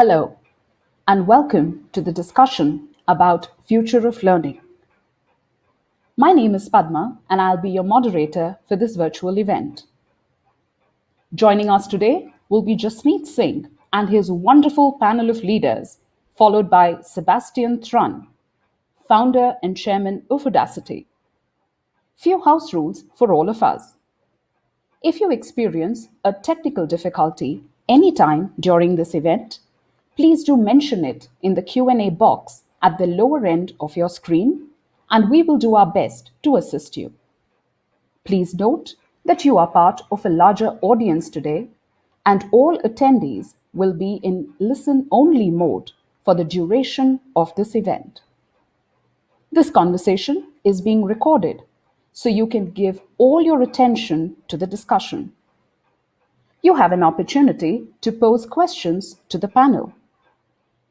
Hello, and welcome to the discussion about future of learning. My name is Padma, and I'll be your moderator for this virtual event. Joining us today will be Jasmeet Singh and his wonderful panel of leaders, followed by Sebastian Thrun, founder and chairman of Audacity. Few house rules for all of us. If you experience a technical difficulty anytime during this event, please do mention it in the Q&A box at the lower end of your screen, and we will do our best to assist you. Please note that you are part of a larger audience today, and all attendees will be in listen-only mode for the duration of this event. This conversation is being recorded, so you can give all your attention to the discussion. You have an opportunity to pose questions to the panel.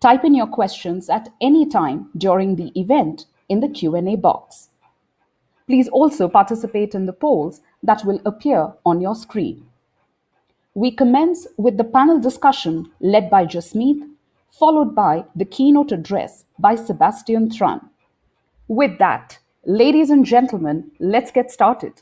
Type in your questions at any time during the event in the Q&A box. Please also participate in the polls that will appear on your screen. We commence with the panel discussion led by Jasmeet, followed by the keynote address by Sebastian Thrun. With that, ladies and gentlemen, let's get started.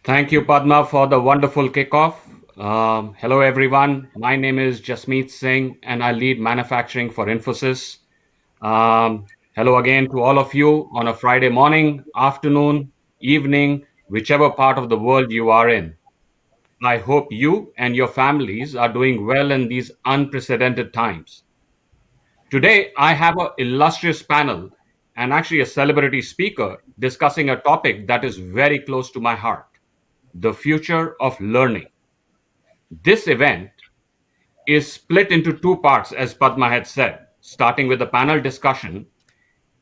Thank you, Padma, for the wonderful kickoff. Hello, everyone. My name is Jasmeet Singh, and I lead manufacturing for Infosys. Hello again to all of you on a Friday morning, afternoon, evening, whichever part of the world you are in. I hope you and your families are doing well in these unprecedented times. Today, I have an illustrious panel and actually a celebrity speaker discussing a topic that is very close to my heart: the future of learning. This event is split into two parts, as Padma had said, starting with a panel discussion,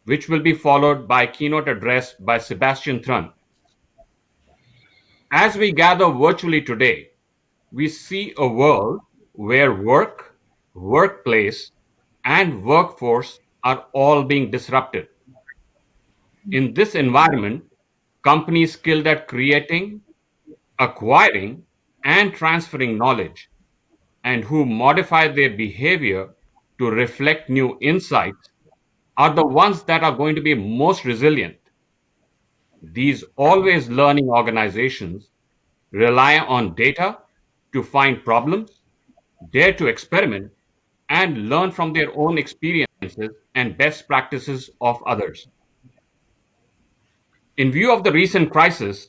which will be followed by a keynote address by Sebastian Thrun. As we gather virtually today, we see a world where work, workplace, and workforce are all being disrupted. In this environment, companies skilled at creating, acquiring, and transferring knowledge, and who modify their behavior to reflect new insights, are the ones that are going to be most resilient. These always learning organizations rely on data to find problems, dare to experiment, and learn from their own experiences and best practices of others. In view of the recent crisis,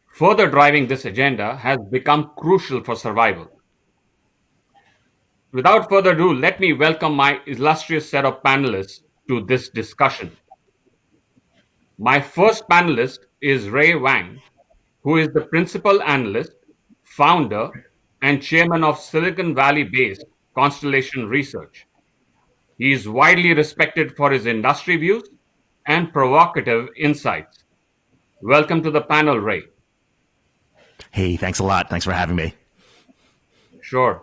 further driving this agenda has become crucial for survival. Without further ado, let me welcome my illustrious set of panelists to this discussion. My first panelist is Ray Wang, who is the principal analyst, founder, and chairman of Silicon Valley-based Constellation Research. He is widely respected for his industry views and provocative insights. Welcome to the panel, Ray. Hey, thanks a lot. Thanks for having me. Sure.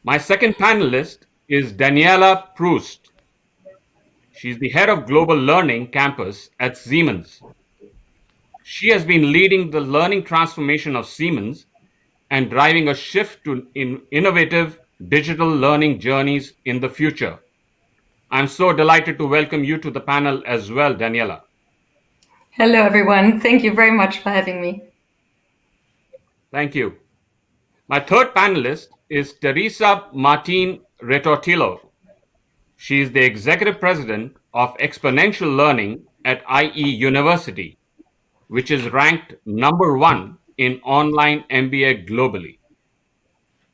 My second panelist is Daniela Proust. She's the head of Global Learning Campus at Siemens. She has been leading the learning transformation of Siemens and driving a shift to innovative digital learning journeys in the future. I'm so delighted to welcome you to the panel as well, Daniela. Hello, everyone. Thank you very much for having me. Thank you. My third panelist is Teresa Martin Retortillo. She is the executive president of exponential learning at IE University, which is ranked number one in online MBA globally.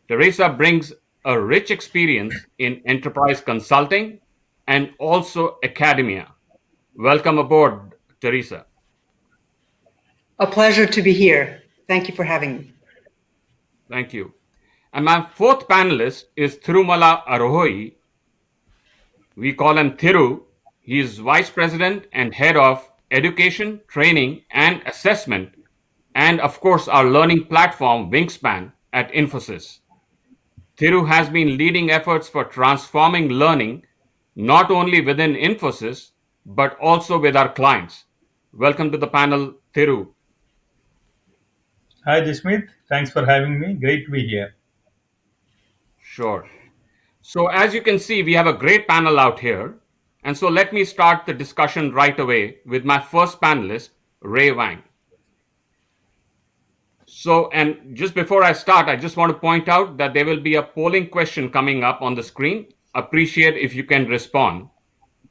Teresa brings a rich experience in enterprise consulting and also academia. Welcome aboard, Teresa. A pleasure to be here. Thank you for having me. Thank you. And my fourth panelist is Thirumala Arohoi. We call him Thiru. He is vice president and head of education, training, and assessment, and of course, our learning platform, Wingspan, at Infosys. Thiru has been leading efforts for transforming learning not only within Infosys, but also with our clients. Welcome to the panel, Thiru. Hi, Jasmeet. Thanks for having me. Great to be here. Sure. So, as you can see, we have a great panel out here. And so, let me start the discussion right away with my first panelist, Ray Wang. So, and just before I start, I just want to point out that there will be a polling question coming up on the screen. Appreciate if you can respond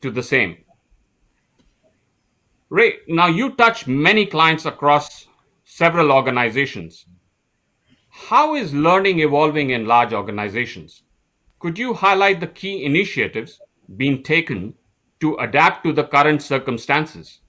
to the same. Ray, now you touch many clients across several organizations. How is learning evolving in large organizations? Could you highlight the key initiatives being taken to adapt to the current circumstances?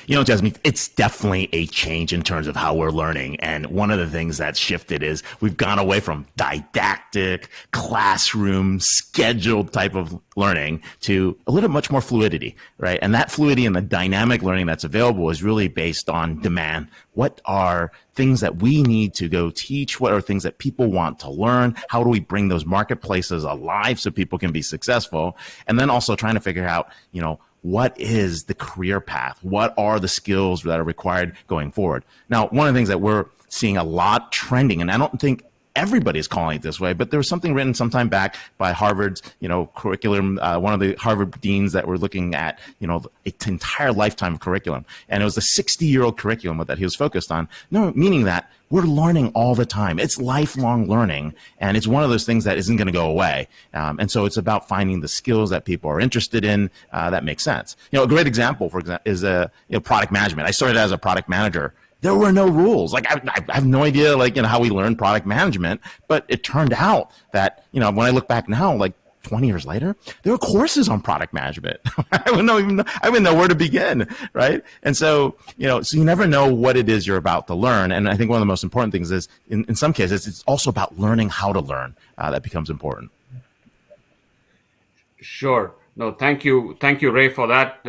You know, Jasmine, it's definitely a change in terms of how we're learning. And one of the things that's shifted is we've gone away from didactic, classroom, scheduled type of learning to a little much more fluidity, right? And that fluidity and the dynamic learning that's available is really based on demand. What are things that we need to go teach? What are things that people want to learn? How do we bring those marketplaces alive so people can be successful? And then also trying to figure out, you know, what is the career path? What are the skills that are required going forward? Now, one of the things that we're seeing a lot trending, and I don't think everybody's calling it this way, but there was something written sometime back by Harvard's, curriculum, one of the Harvard deans that were looking at, an entire lifetime of curriculum. And it was a 60-year-old curriculum that he was focused on, meaning that we're learning all the time. It's lifelong learning, and it's one of those things that isn't going to go away. And so it's about finding the skills that people are interested in that makes sense. A great example, for example, is product management. I started as a product manager. There were no rules. Like I have no idea, how we learn product management. But it turned out that, when I look back now, 20 years later, there were courses on product management. I wouldn't know where to begin, right? And so, so you never know what it is you're about to learn. And I think one of the most important things is, in some cases, it's also about learning how to learn that becomes important. Sure. No, thank you, Ray, for that.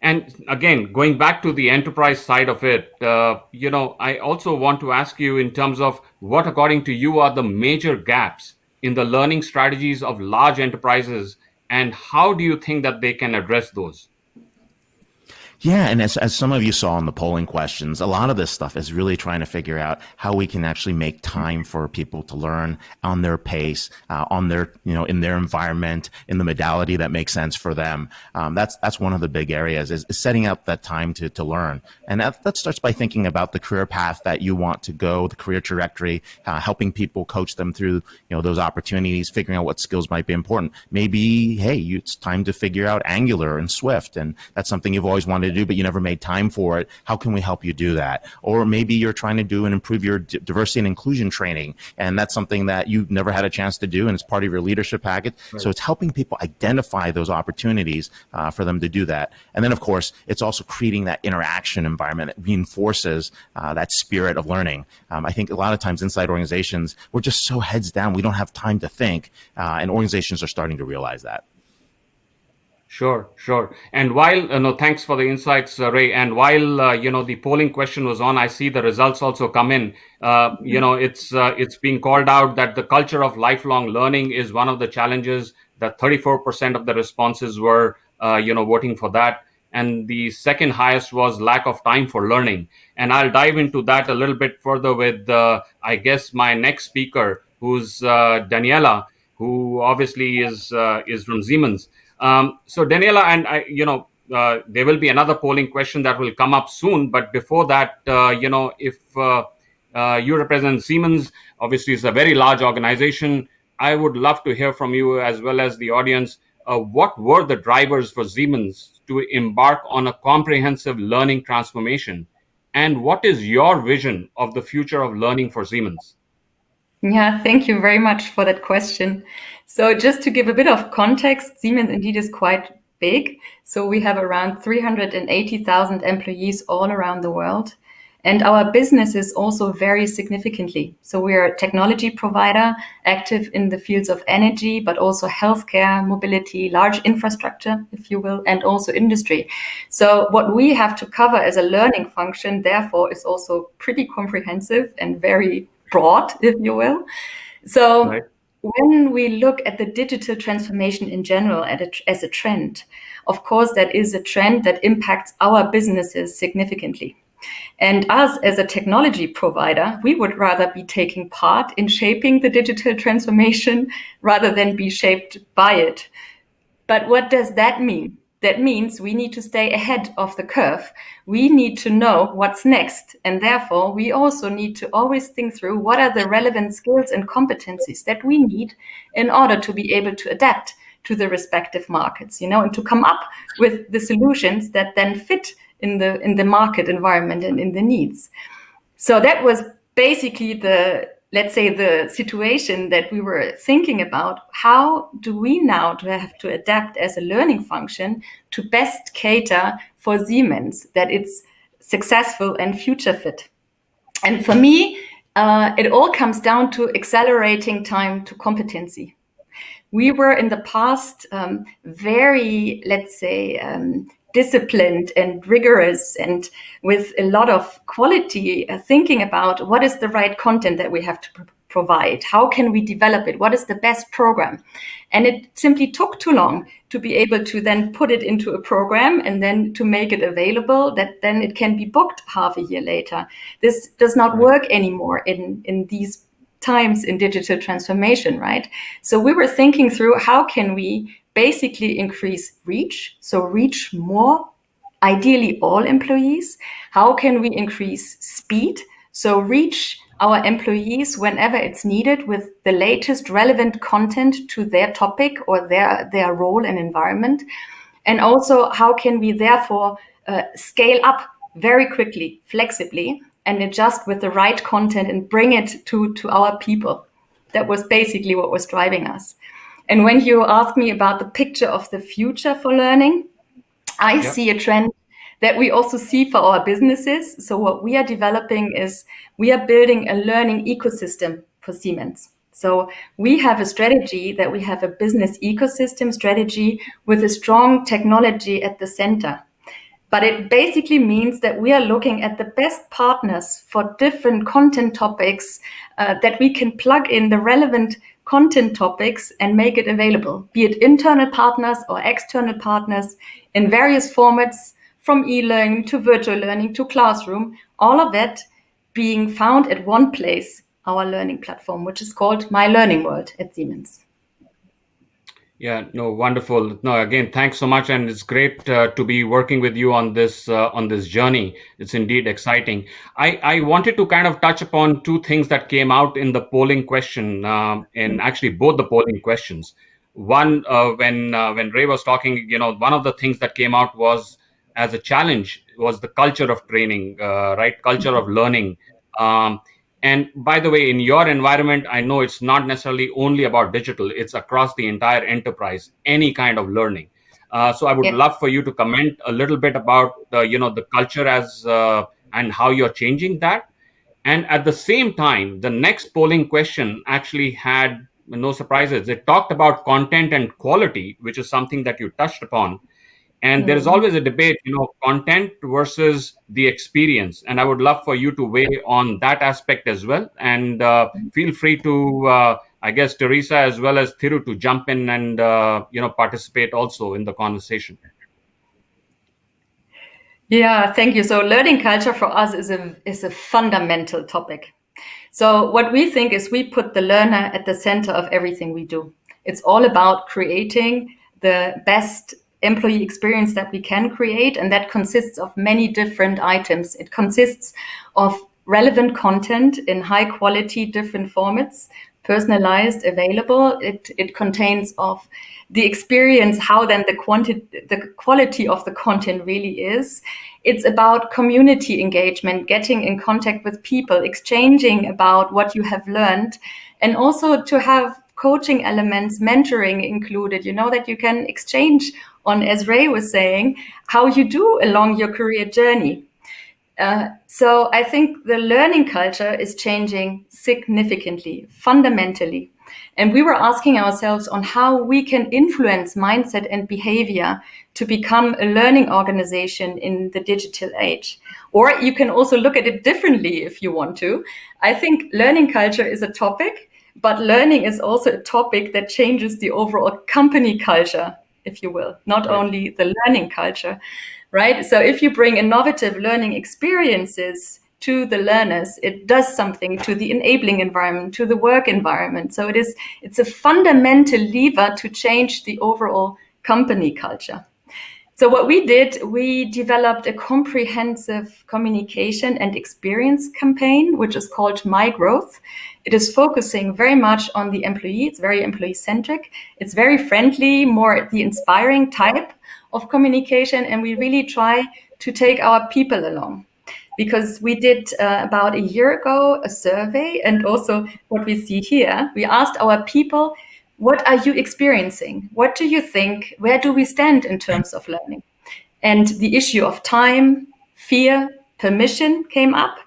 And again, going back to the enterprise side of it, I also want to ask you in terms of what, according to you, are the major gaps in the learning strategies of large enterprises, and how do you think that they can address those? Yeah, and as some of you saw in the polling questions, a lot of this stuff is really trying to figure out how we can actually make time for people to learn on their pace, on their, in their environment, in the modality that makes sense for them. That's one of the big areas is setting up that time to learn. And that starts by thinking about the career path that you want to go, the career trajectory, helping people coach them through, those opportunities, figuring out what skills might be important. Maybe, hey, it's time to figure out Angular and Swift, and that's something you've always wanted to do, but you never made time for it. How can we help you do that? Or maybe you're trying to do and improve your diversity and inclusion training, and that's something that you've never had a chance to do, and it's part of your leadership package. Right. So it's helping people identify those opportunities for them to do that. And then, of course, it's also creating that interaction environment that reinforces that spirit of learning. I think a lot of times inside organizations, we're just so heads down, we don't have time to think, and organizations are starting to realize that. Sure. And while, thanks for the insights, Ray. And while, the polling question was on, I see the results also come in. It's being called out that the culture of lifelong learning is one of the challenges, that 34% of the responses were, voting for that. and the second highest was lack of time for learning. And I'll dive into that a little bit further with, I guess, my next speaker, who's Daniela, who obviously is from Siemens. So Daniela, and there will be another polling question that will come up soon. But before that, if you represent Siemens, obviously it's a very large organization. I would love to hear from you as well as the audience. What were the drivers for Siemens to embark on a comprehensive learning transformation? And what is your vision of the future of learning for Siemens? Yeah, thank you very much for that question. So just to give a bit of context, Siemens indeed is quite big. So we have around 380,000 employees all around the world. And our business is also very significantly. So we are a technology provider active in the fields of energy, but also healthcare, mobility, large infrastructure, if you will, and also industry. So what we have to cover as a learning function, therefore, is also pretty comprehensive and very broad, if you will. So Right. when we look at the digital transformation in general as a trend, of course, that is a trend that impacts our businesses significantly. And us as a technology provider, we would rather be taking part in shaping the digital transformation rather than be shaped by it. But what does that mean? That means we need to stay ahead of the curve. We need to know what's next. And therefore, we also need to always think through what are the relevant skills and competencies that we need in order to be able to adapt to the respective markets, and to come up with the solutions that then fit in the market environment and in the needs. So that was basically let's say, the situation that we were thinking about. How do we now have to adapt as a learning function to best cater for Siemens, that it's successful and future fit? And for me, it all comes down to accelerating time to competency. We were in the past very, let's say, disciplined and rigorous and with a lot of quality, thinking about what is the right content that we have to provide, how can we develop it, what is the best program. And it simply took too long to be able to then put it into a program and then to make it available, that then it can be booked half a year later. This does not work anymore in these times in digital transformation, right? So we were thinking through how can we basically increase reach, so reach more, ideally all employees. How can we increase speed, so reach our employees whenever it's needed with the latest relevant content to their topic or their role and environment. And also, how can we therefore scale up very quickly, flexibly, and adjust with the right content and bring it to our people? That was basically what was driving us. And when you ask me about the picture of the future for learning, I see a trend that we also see for our businesses. So what we are developing is we are building a learning ecosystem for Siemens. So we have a strategy that we have a business ecosystem strategy with a strong technology at the center. But it basically means that we are looking at the best partners for different content topics, that we can plug in the relevant content topics and make it available, be it internal partners or external partners in various formats, from e-learning to virtual learning to classroom, all of that being found at one place, our learning platform, which is called My Learning World at Siemens. Yeah, no, wonderful. No, again, thanks so much, and it's great to be working with you on this journey. It's indeed exciting. I wanted to kind of touch upon two things that came out in the polling question, and actually both the polling questions. One, when Ray was talking, one of the things that came out was as a challenge was the culture of training, right? Culture of learning. And by the way, in your environment, I know it's not necessarily only about digital, it's across the entire enterprise, any kind of learning. So I would love for you to comment a little bit about the culture as and how you're changing that. And at the same time, the next polling question actually had no surprises. It talked about content and quality, which is something that you touched upon. And there is always a debate, content versus the experience. And I would love for you to weigh on that aspect as well. And feel free to, I guess, Teresa as well as Thiru to jump in and, participate also in the conversation. Yeah, thank you. So learning culture for us is a fundamental topic. So what we think is we put the learner at the center of everything we do. It's all about creating the best employee experience that we can create, and that consists of many different items. It consists of relevant content in high quality, different formats, personalized, available. It contains of the experience, how then the quality of the content really is. It's about community engagement, getting in contact with people, exchanging about what you have learned, and also to have coaching elements, mentoring included, that you can exchange on, as Ray was saying, how you do along your career journey. So I think the learning culture is changing significantly, fundamentally. And we were asking ourselves on how we can influence mindset and behavior to become a learning organization in the digital age. Or you can also look at it differently if you want to. I think learning culture is a topic, but learning is also a topic that changes the overall company culture, if you will, not only the learning culture. Right? So if you bring innovative learning experiences to the learners, it does something to the enabling environment, to the work environment. So it's a fundamental lever to change the overall company culture. So what we did, we developed a comprehensive communication and experience campaign, which is called My Growth. It is focusing very much on the employee. It's very employee-centric. It's very friendly, more the inspiring type of communication. And we really try to take our people along. Because we did about a year ago a survey, and also what we see here, we asked our people, what are you experiencing? What do you think? Where do we stand in terms of learning? And the issue of time, fear, permission came up.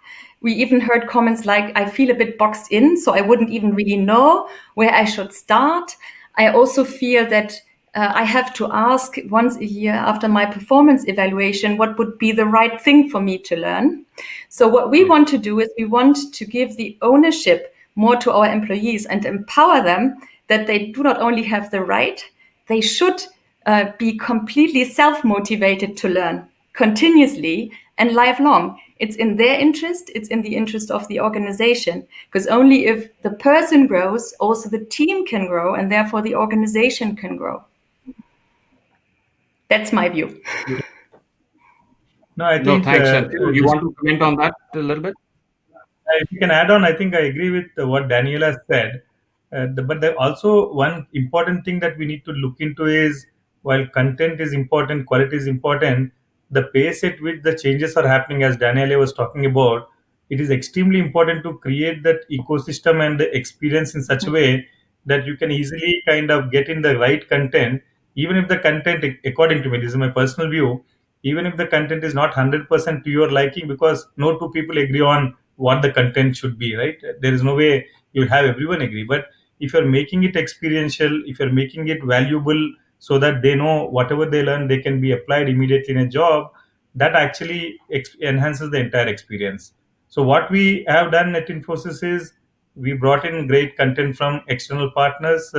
We even heard comments like, I feel a bit boxed in, so I wouldn't even really know where I should start. I also feel that I have to ask once a year after my performance evaluation, what would be the right thing for me to learn? So what we want to do is we want to give the ownership more to our employees and empower them that they do not only have the right, they should be completely self-motivated to learn continuously and lifelong. It's in their interest, it's in the interest of the organization, because only if the person grows, also the team can grow, and therefore the organization can grow. That's my view. No, I No, think thanks. And Thiru, you just want to comment on that a little bit? if you can add on, I think I agree with what Daniela said. But there also one important thing that we need to look into is while content is important, quality is important, the pace at which the changes are happening, as Daniela was talking about, it is extremely important to create that ecosystem and the experience in such a way that you can easily kind of get in the right content, even if the content, according to me, this is my personal view, even if the content is not 100% to your liking, because no two people agree on what the content should be, right? There is no way you have everyone agree. But if you're making it experiential, if you're making it valuable, so that they know whatever they learn they can be applied immediately in a job, that actually enhances the entire experience. So what we have done at Infosys is we brought in great content from external partners.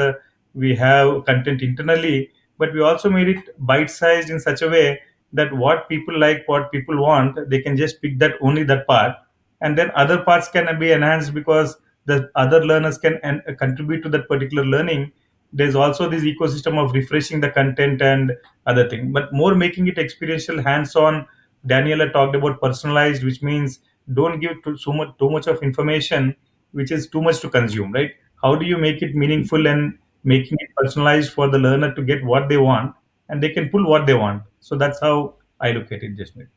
We have content internally, but we also made it bite sized in such a way that what people like, what people want, they can just pick that only that part, and then other parts can be enhanced because the other learners can contribute to that particular learning. There's also this ecosystem of refreshing the content and other thing, but more making it experiential, hands-on. Daniela talked about personalized, which means don't give too much of information which is too much to consume, right? How do you make it meaningful and making it personalized for the learner to get what they want, and they can pull what they want. So that's how I look at it, Jasmine.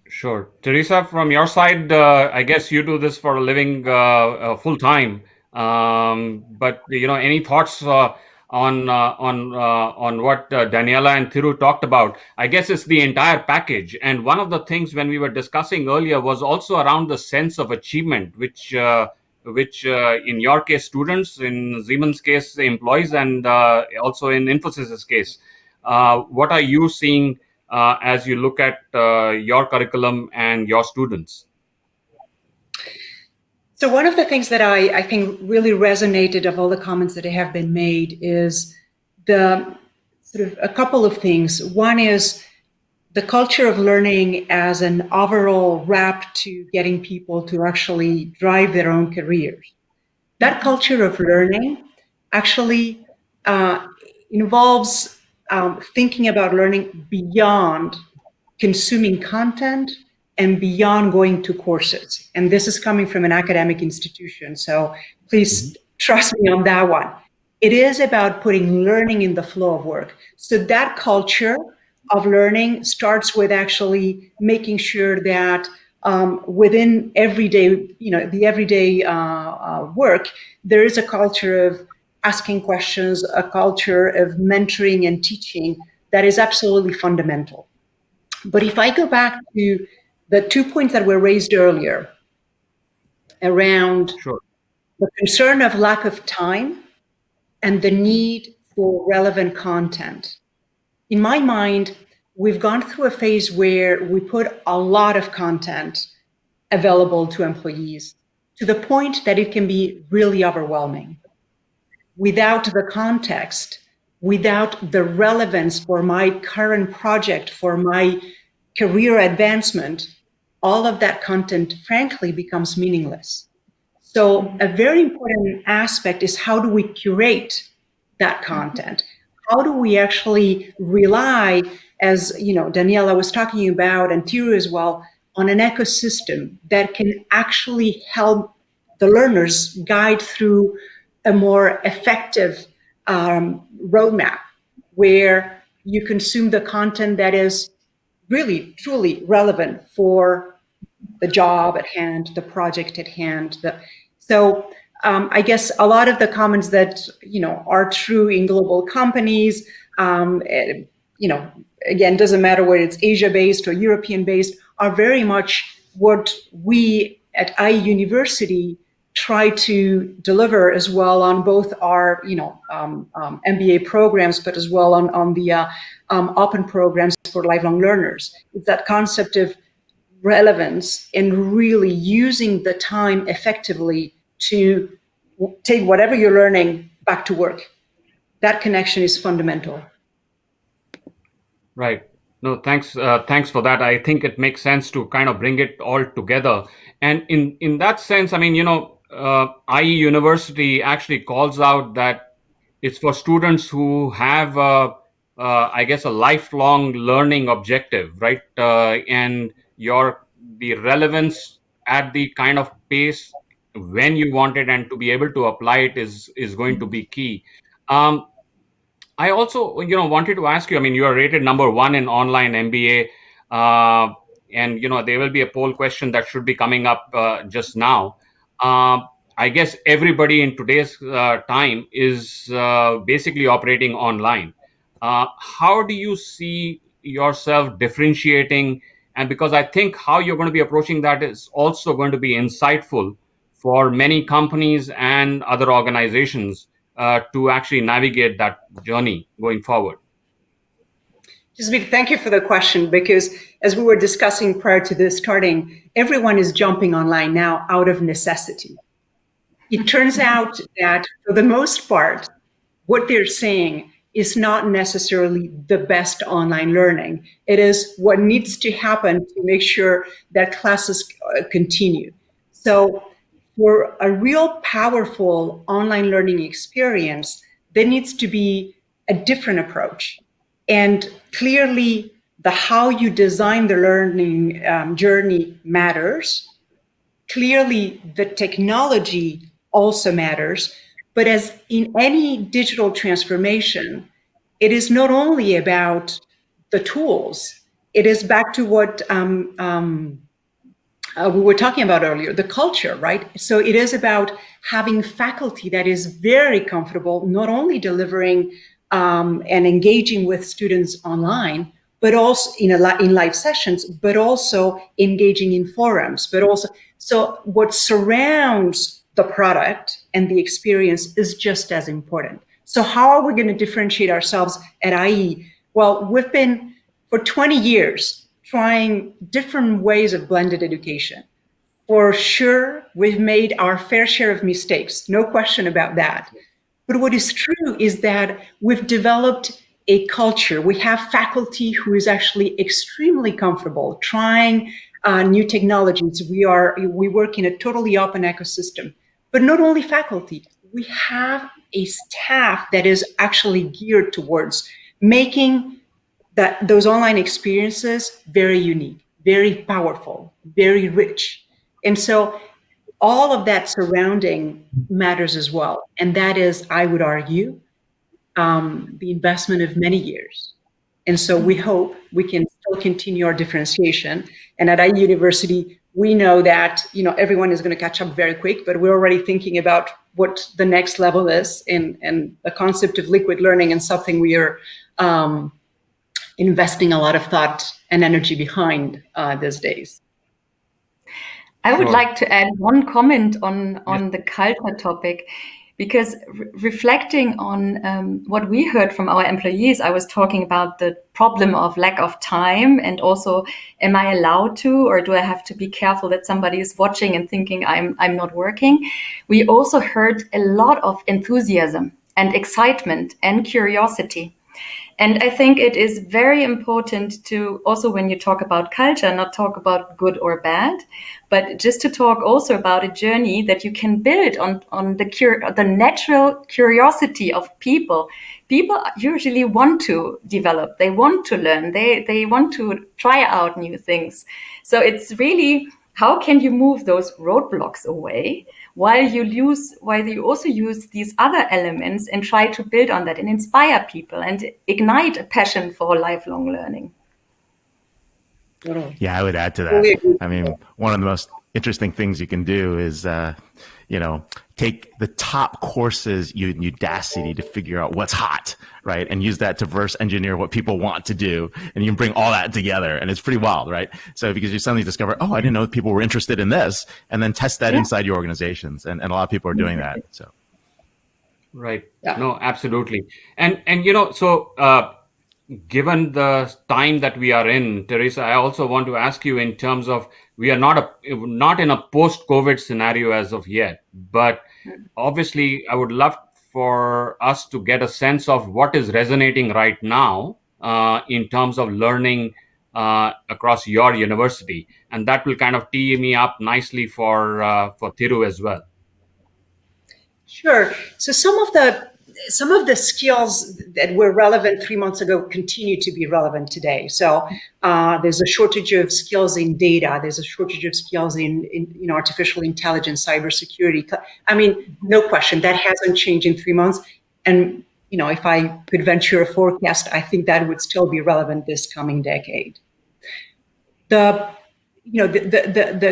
Sure. Teresa, from your side, I guess you do this for a living full time. But any thoughts on what Daniela and Thiru talked about? I guess it's the entire package. And one of the things when we were discussing earlier was also around the sense of achievement, which in your case, students, in Siemens' case, employees, and also in Infosys's case. What are you seeing as you look at your curriculum and your students? So one of the things that I think really resonated of all the comments that have been made is the sort of a couple of things. One is the culture of learning as an overall wrap to getting people to actually drive their own careers. That culture of learning actually involves thinking about learning beyond consuming content and beyond going to courses. And this is coming from an academic institution, so please trust me on that one. It is about putting learning in the flow of work. So that culture of learning starts with actually making sure that within everyday, the everyday work, there is a culture of asking questions, a culture of mentoring and teaching that is absolutely fundamental. But if I go back to the 2 points that were raised earlier around Sure. the concern of lack of time and the need for relevant content. In my mind, we've gone through a phase where we put a lot of content available to employees to the point that it can be really overwhelming. Without the context, without the relevance for my current project, for my career advancement, all of that content, frankly, becomes meaningless. So a very important aspect is how do we curate that content? How do we actually rely, as Daniela was talking about, and Tiru as well, on an ecosystem that can actually help the learners guide through a more effective roadmap where you consume the content that is really, truly relevant for the job at hand, the project at hand. So I guess a lot of the comments that are true in global companies, again, doesn't matter whether it's Asia-based or European-based, are very much what we at IE University try to deliver as well on both our MBA programs, but as well on the open programs for lifelong learners. It's that concept of relevance and really using the time effectively to take whatever you're learning back to work. That connection is fundamental. Right. No, thanks for that. I think it makes sense to kind of bring it all together. And in that sense, I mean, IE University actually calls out that it's for students who have, I guess, a lifelong learning objective, right? And the relevance at the kind of pace when you want it and to be able to apply it is going to be key. I also, wanted to ask you. I mean, you are rated number one in online MBA, and there will be a poll question that should be coming up just now. I guess everybody in today's time is basically operating online. How do you see yourself differentiating? And because I think how you're going to be approaching that is also going to be insightful for many companies and other organizations to actually navigate that journey going forward. Jasmeet, thank you for the question, because as we were discussing prior to this starting, everyone is jumping online now out of necessity. It turns out that for the most part, what they're saying is not necessarily the best online learning. It is what needs to happen to make sure that classes continue. So for a real powerful online learning experience, there needs to be a different approach. And clearly, the how you design the learning journey matters. Clearly, the technology also matters. But as in any digital transformation, it is not only about the tools. It is back to what we were talking about earlier, the culture, right? So it is about having faculty that is very comfortable, not only delivering and engaging with students online, but also in live sessions, but also engaging in forums, but also, so what surrounds the product and the experience is just as important. So how are we going to differentiate ourselves at IE? Well, we've been for 20 years trying different ways of blended education. For sure, we've made our fair share of mistakes, no question about that. But what is true is that we've developed a culture. We have faculty who is actually extremely comfortable trying new technologies. We work in a totally open ecosystem. But not only faculty, we have a staff that is actually geared towards making those online experiences very unique, very powerful, very rich. And so all of that surrounding matters as well. And that is, I would argue, the investment of many years. And so we hope we can still continue our differentiation. And at IU University, we know that everyone is going to catch up very quick, but we're already thinking about what the next level is, and the concept of liquid learning, and something we are investing a lot of thought and energy behind these days. I would like to add one comment on the culture topic, because reflecting on what we heard from our employees, I was talking about the problem of lack of time, and also, am I allowed to, or do I have to be careful that somebody is watching and thinking I'm not working? We also heard a lot of enthusiasm and excitement and curiosity. And I think it is very important to also, when you talk about culture, not talk about good or bad, but just to talk also about a journey that you can build on the natural curiosity of people. People usually want to develop, they want to learn, they want to try out new things. So it's really, how can you move those roadblocks away while you also use these other elements and try to build on that and inspire people and ignite a passion for lifelong learning? Yeah, I would add to that. I mean, one of the most interesting things you can do is, take the top courses in Udacity to figure out what's hot, right? And use that to reverse engineer what people want to do. And you can bring all that together, and it's pretty wild, right? So because you suddenly discover, oh, I didn't know people were interested in this, and then test that inside your organizations. And a lot of people are doing that. So. Right. Yeah. No, absolutely. And given the time that we are in, Teresa, I also want to ask you, in terms of, we are not in a post-COVID scenario as of yet, but obviously I would love for us to get a sense of what is resonating right now in terms of learning across your university, and that will kind of tee me up nicely for Thiru as well. Sure. So some of the skills that were relevant 3 months ago continue to be relevant today. So there's a shortage of skills in data. There's a shortage of skills in artificial intelligence, cybersecurity. I mean, no question, that hasn't changed in 3 months. And if I could venture a forecast, I think that would still be relevant this coming decade. The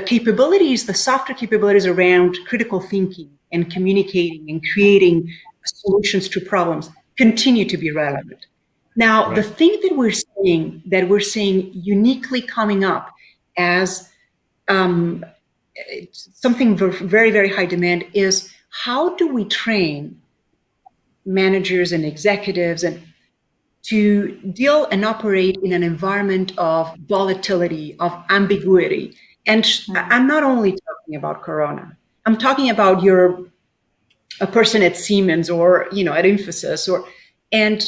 capabilities, the softer capabilities around critical thinking and communicating and creating solutions to problems continue to be relevant. Now, right. The thing that we're seeing uniquely coming up as something very, very high demand is, how do we train managers and executives and to deal and operate in an environment of volatility, of ambiguity. And I'm not only talking about Corona. I'm talking about a person at Siemens or at Infosys, and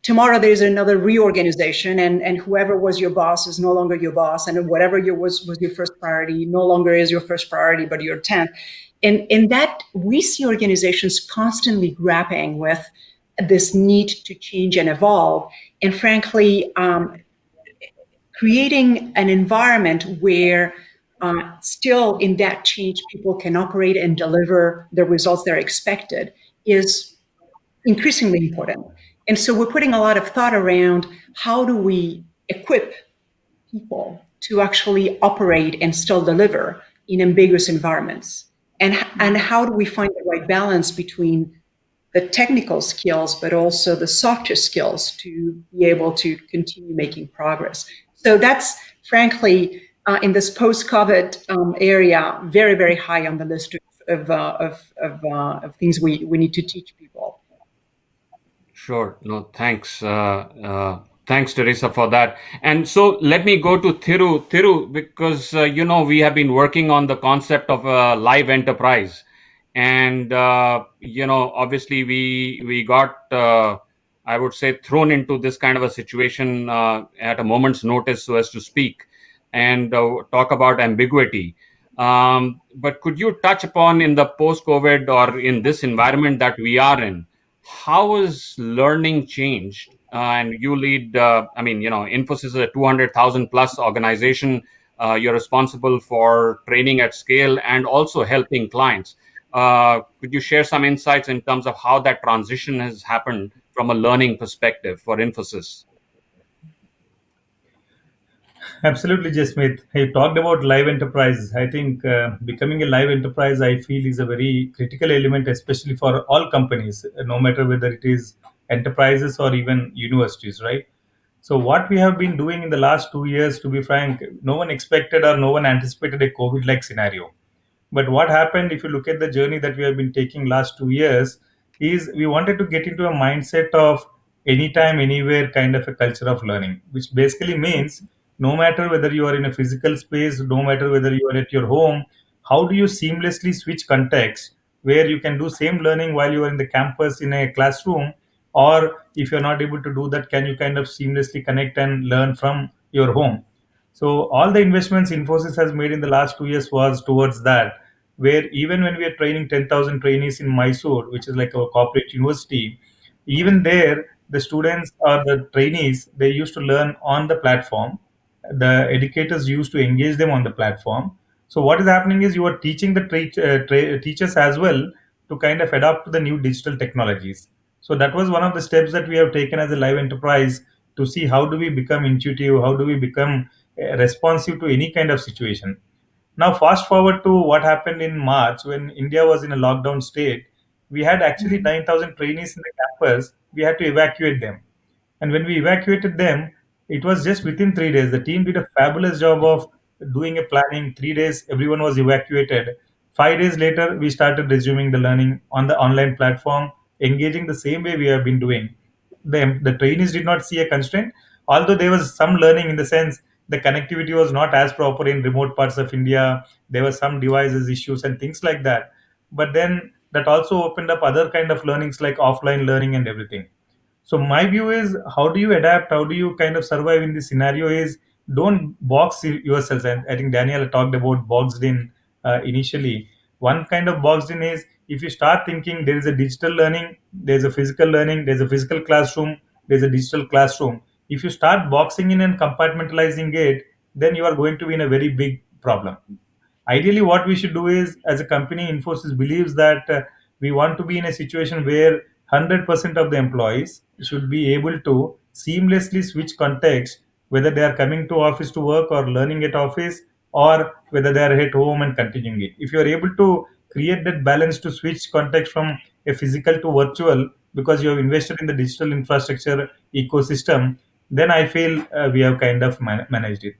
tomorrow there's another reorganization, and whoever was your boss is no longer your boss, and whatever was your first priority no longer is your first priority, but your 10th. And in that, we see organizations constantly grappling with this need to change and evolve, and frankly, creating an environment where still in that change people can operate and deliver the results they're expected is increasingly important. And so we're putting a lot of thought around, how do we equip people to actually operate and still deliver in ambiguous environments? And how do we find the right balance between the technical skills, but also the softer skills to be able to continue making progress? So that's, frankly, in this post-COVID area, very, very high on the list of things we need to teach people. Sure. No, thanks. Thanks, Teresa, for that. And so let me go to Thiru. Thiru, because, we have been working on the concept of a live enterprise. And, obviously we got I would say, thrown into this kind of a situation at a moment's notice, so as to speak, and talk about ambiguity. But could you touch upon, in the post-COVID or in this environment that we are in, how has learning changed? And you lead, Infosys is a 200,000 plus organization. You're responsible for training at scale and also helping clients. Could you share some insights in terms of how that transition has happened from a learning perspective for Infosys? Absolutely, Jasmeet. You talked about live enterprise. I think becoming a live enterprise, I feel, is a very critical element, especially for all companies, no matter whether it is enterprises or even universities, right? So, what we have been doing in the last 2 years, to be frank, no one expected or no one anticipated a COVID like scenario. But what happened, if you look at the journey that we have been taking last 2 years, is we wanted to get into a mindset of anytime, anywhere kind of a culture of learning, which basically means no matter whether you are in a physical space, no matter whether you are at your home, how do you seamlessly switch context where you can do same learning while you are in the campus in a classroom, or if you're not able to do that, can you kind of seamlessly connect and learn from your home? So all the investments Infosys has made in the last 2 years was towards that, where even when we are training 10,000 trainees in Mysore, which is like a corporate university, even there, the students or the trainees, they used to learn on the platform. The educators used to engage them on the platform. So what is happening is you are teaching the teachers as well to kind of adapt to the new digital technologies. So that was one of the steps that we have taken as a live enterprise to see how do we become intuitive, how do we become responsive to any kind of situation. Now, fast forward to what happened in March when India was in a lockdown state. We had actually 9,000 trainees in the campus. We had to evacuate them. And when we evacuated them, it was just within 3 days. The team did a fabulous job of doing a planning. 3 days, everyone was evacuated. 5 days later, we started resuming the learning on the online platform, engaging the same way we have been doing. The trainees did not see a constraint, although there was some learning in the sense the connectivity was not as proper in remote parts of India. There were some devices issues and things like that. But then that also opened up other kind of learnings like offline learning and everything. So my view is, how do you adapt? How do you kind of survive in this scenario? Is don't box yourselves. And I think Daniel talked about boxed in initially. One kind of boxed in is if you start thinking there is a digital learning, there's a physical learning, there's a physical classroom, there's a digital classroom. If you start boxing in and compartmentalizing it, then you are going to be in a very big problem. Ideally, what we should do is, as a company, Infosys believes that we want to be in a situation where 100% of the employees should be able to seamlessly switch context, whether they are coming to office to work or learning at office, or whether they are at home and continuing it. If you are able to create that balance to switch context from a physical to virtual because you have invested in the digital infrastructure ecosystem, then I feel we have kind of managed it.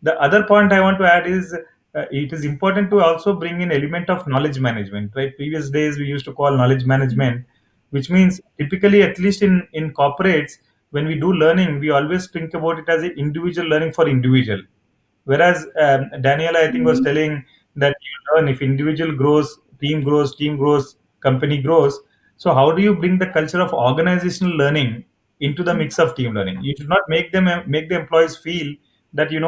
The other point I want to add is it is important to also bring in element of knowledge management. Right, previous days we used to call knowledge management, which means typically, at least in corporates, when we do learning, we always think about it as an individual learning for individual. Whereas Daniela, I think, was telling that you learn if individual grows, team grows, company grows. So how do you bring the culture of organizational learning into the mix of team learning? You should not make the employees feel that you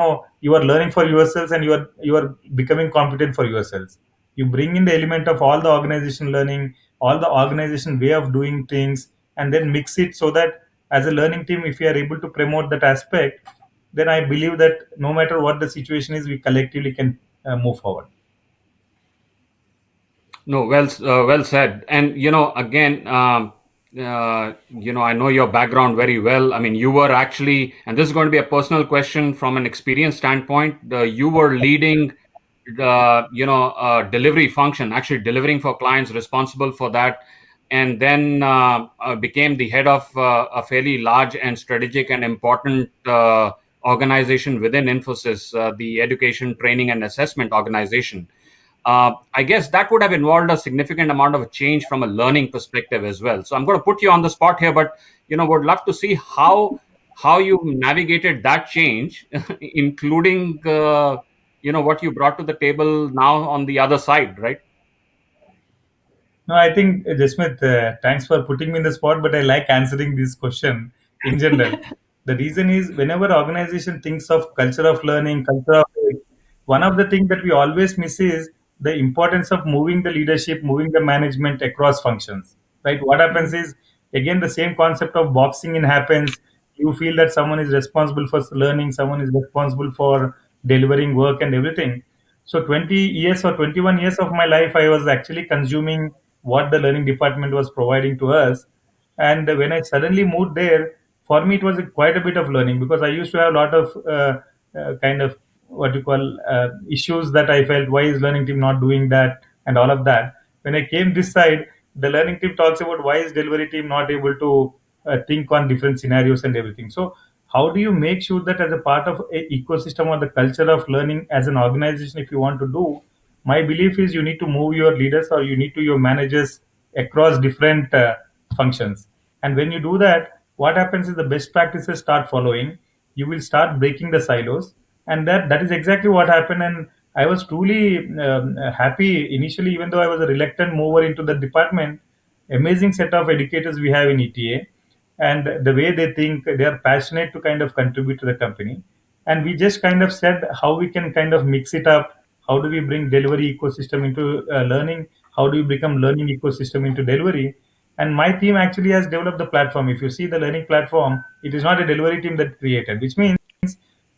are learning for yourselves and you are becoming competent for yourselves. You bring in the element of all the organization learning, all the organization way of doing things, and then mix it so that as a learning team, if you are able to promote that aspect, then I believe that no matter what the situation is, we collectively can move forward. No, well said. And again, I know your background very well. I mean, you were actually, and this is going to be a personal question from an experience standpoint. You were leading the delivery function, actually delivering for clients, responsible for that, and then became the head of a fairly large and strategic and important organization within Infosys, the education, training, and assessment organization. I guess that would have involved a significant amount of a change from a learning perspective as well. So I'm going to put you on the spot here, but would love to see how you navigated that change, including what you brought to the table now on the other side, right? No, I think Jasmith, thanks for putting me in the spot, but I like answering this question in general. The reason is whenever organization thinks of culture of learning, culture of one of the things that we always miss is the importance of moving the leadership, moving the management across functions. Right? What happens is again the same concept of boxing in happens. You feel that someone is responsible for learning, someone is responsible for delivering work and everything. So 20 years or 21 years of my life, I was actually consuming what the learning department was providing to us. And when I suddenly moved there, for me, it was quite a bit of learning because I used to have a lot of kind of what you call issues that I felt, why is learning team not doing that and all of that. When I came this side, the learning team talks about why is delivery team not able to think on different scenarios and everything. So how do you make sure that as a part of a ecosystem or the culture of learning as an organization, if you want to do, my belief is you need to move your leaders or you need to your managers across different functions. And when you do that, what happens is the best practices start following. You will start breaking the silos, and that is exactly what happened. And I was truly happy initially, even though I was a reluctant mover into the department. Amazing set of educators we have in ETA, and the way they think, they are passionate to kind of contribute to the company. And we just kind of said how we can kind of mix it up. How do we bring delivery ecosystem into learning? How do we become learning ecosystem into delivery? And my team actually has developed the platform. If you see the learning platform, it is not a delivery team that created, which means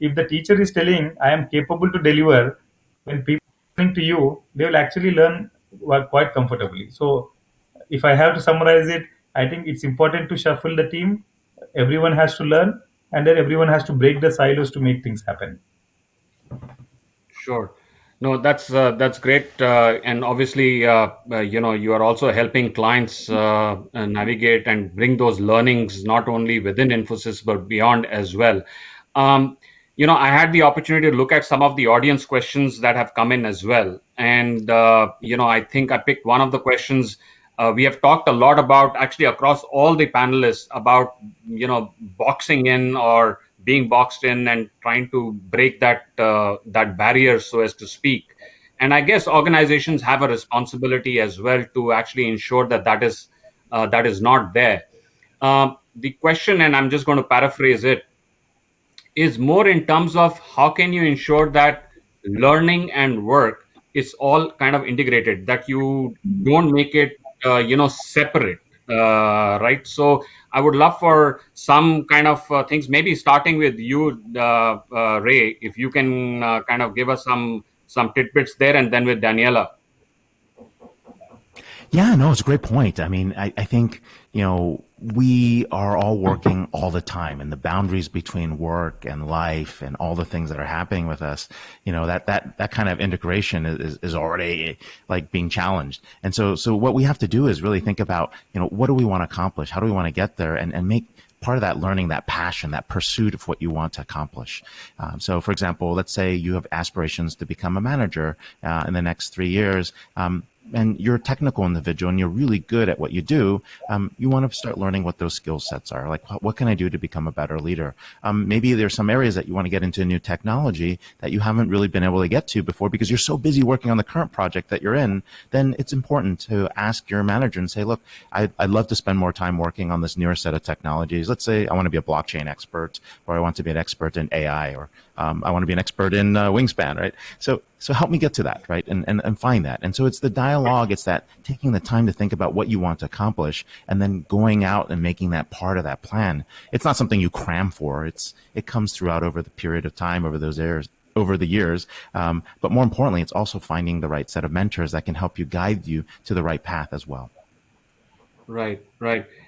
if the teacher is telling I am capable to deliver, when people are listening to you, they will actually learn quite comfortably. So if I have to summarize it, I think it's important to shuffle the team. Everyone has to learn, and then everyone has to break the silos to make things happen. Sure. No, that's great, and obviously, you are also helping clients navigate and bring those learnings not only within Infosys but beyond as well. Um, I had the opportunity to look at some of the audience questions that have come in as well, and I think I picked one of the questions. We have talked a lot about actually across all the panelists about boxing in or being boxed in and trying to break that barrier, so as to speak. And I guess organizations have a responsibility as well to actually ensure that is not there. The question, and I'm just going to paraphrase it, is more in terms of how can you ensure that learning and work is all kind of integrated, that you don't make it separate, right? So I would love for some kind of things, maybe starting with you, Ray, if you can kind of give us some tidbits there, and then with Daniela. Yeah, no, it's a great point. I mean, I think, we are all working all the time, and the boundaries between work and life and all the things that are happening with us, that kind of integration is already like being challenged. And so what we have to do is really think about, what do we want to accomplish? How do we want to get there, and make part of that learning, that passion, that pursuit of what you want to accomplish. So, for example, let's say you have aspirations to become a manager in the next 3 years. And you're a technical individual and you're really good at what you do, you want to start learning what those skill sets are. Like, what can I do to become a better leader? Maybe there's some areas that you want to get into new technology that you haven't really been able to get to before because you're so busy working on the current project that you're in. Then it's important to ask your manager and say, look, I'd love to spend more time working on this newer set of technologies. Let's say I want to be a blockchain expert, or I want to be an expert in AI, or I want to be an expert in Wingspan, right? So help me get to that, right? And find that. And so it's the dialogue, it's that taking the time to think about what you want to accomplish and then going out and making that part of that plan. It's not something you cram for. It comes throughout over the period of time, over the years. But more importantly, it's also finding the right set of mentors that can help you guide you to the right path as well. Right.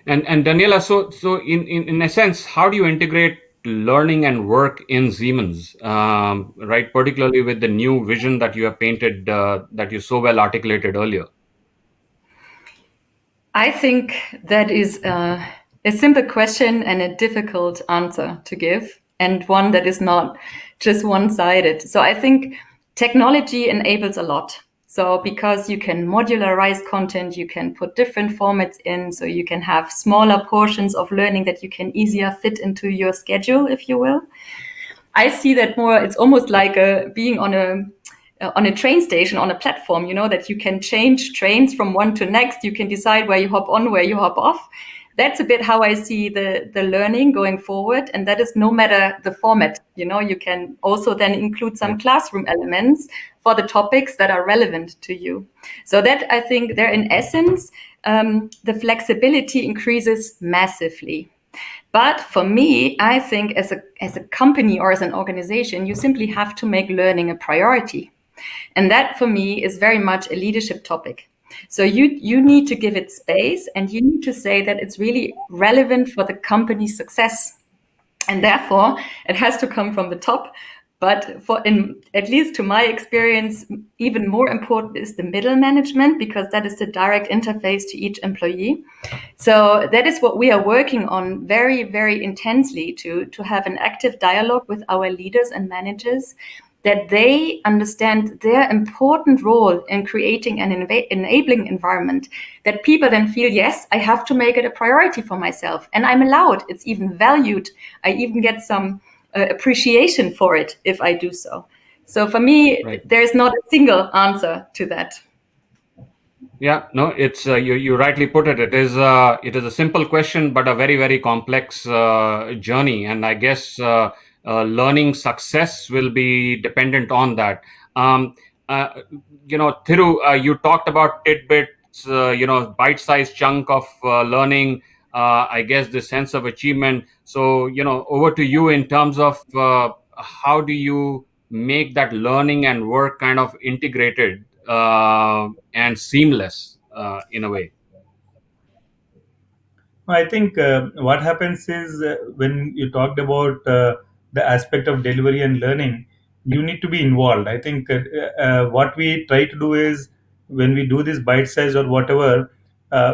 And Daniela, so in a sense, how do you integrate learning and work in Siemens, right? Particularly with the new vision that you have painted, that you so well articulated earlier. I think that is a simple question and a difficult answer to give, and one that is not just one-sided. So I think technology enables a lot. So because you can modularize content, you can put different formats in, so you can have smaller portions of learning that you can easier fit into your schedule, if you will. I see that more, it's almost like being on on a train station, on a platform, that you can change trains from one to next. You can decide where you hop on, where you hop off. That's a bit how I see the learning going forward. And that is no matter the format. You can also then include some classroom elements for the topics that are relevant to you. So that, I think, there in essence, the flexibility increases massively. But for me, I think as a company or as an organization, you simply have to make learning a priority. And that for me is very much a leadership topic. So you need to give it space, and you need to say that it's really relevant for the company's success. And therefore, it has to come from the top. But at least to my experience, even more important is the middle management, because that is the direct interface to each employee. So that is what we are working on very, very intensely, to have an active dialogue with our leaders and managers, that they understand their important role in creating an enabling environment, that people then feel, yes, I have to make it a priority for myself, and I'm allowed. It's even valued. I even get some appreciation for it if I do so. So for me, there's not a single answer to that. Yeah, no, it's you rightly put it. It is a simple question, but a very, very complex journey. And I guess learning success will be dependent on that. Thiru, you talked about tidbits, bite-sized chunk of learning. I guess the sense of achievement. So, over to you in terms of how do you make that learning and work kind of integrated and seamless in a way. I think what happens is when you talked about the aspect of delivery and learning, you need to be involved. I think what we try to do is when we do this bite size or whatever,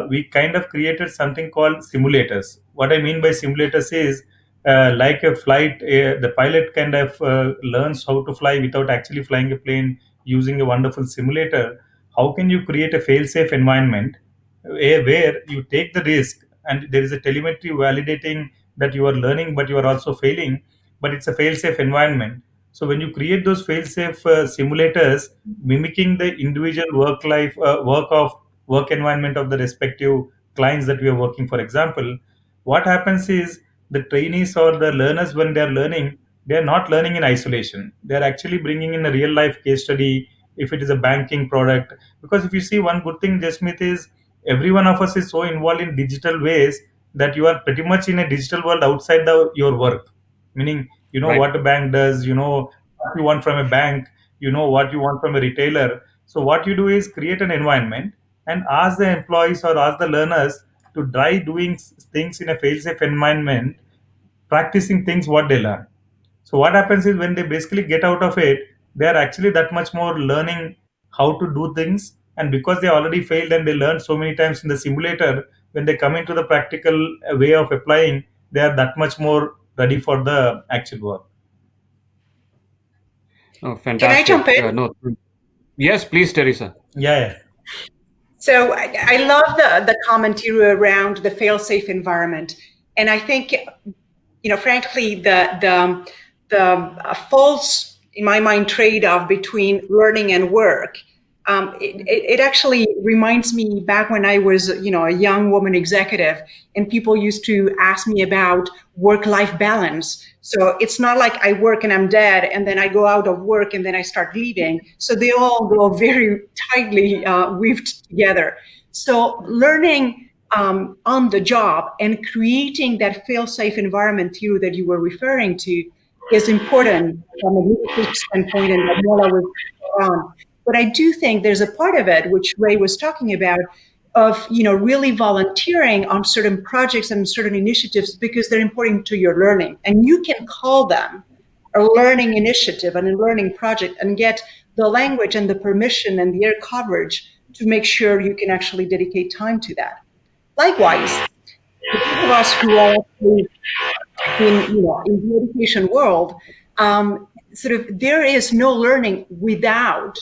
we kind of created something called simulators. What I mean by simulators is like a flight, the pilot kind of learns how to fly without actually flying a plane using a wonderful simulator. How can you create a fail-safe environment where you take the risk and there is a telemetry validating that you are learning but you are also failing, but it's a fail-safe environment. So when you create those fail-safe simulators mimicking the individual work environment of the respective clients that we are working, for example, what happens is the trainees or the learners, when they are learning, they are not learning in isolation. They are actually bringing in a real life case study if it is a banking product. Because if you see, one good thing, Jasmith, is every one of us is so involved in digital ways that you are pretty much in a digital world outside your work. Meaning, you know Right. what a bank does, you know what you want from a bank, you know what you want from a retailer. So what you do is create an environment and ask the employees or ask the learners to try doing things in a fail-safe environment, practicing things what they learn. So what happens is when they basically get out of it, they are actually that much more learning how to do things. And because they already failed and they learned so many times in the simulator, when they come into the practical way of applying, they are that much more ready for the actual work. Oh, Can I jump fantastic. in? No. Yes, please, Teresa. Yeah. So I love the commentary around the fail-safe environment, and I think, frankly, the false, in my mind, trade-off between learning and work. It actually reminds me back when I was, a young woman executive, and people used to ask me about work-life balance. So it's not like I work and I'm dead, and then I go out of work and then I start leaving. So they all go very tightly weaved together. So learning on the job and creating that fail-safe environment here that you were referring to is important from a leadership standpoint, and Daniela was on. But I do think there's a part of it, which Ray was talking about, of really volunteering on certain projects and certain initiatives because they're important to your learning. And you can call them a learning initiative and a learning project and get the language and the permission and the air coverage to make sure you can actually dedicate time to that. Likewise, the those of us who are actually in the education world, there is no learning without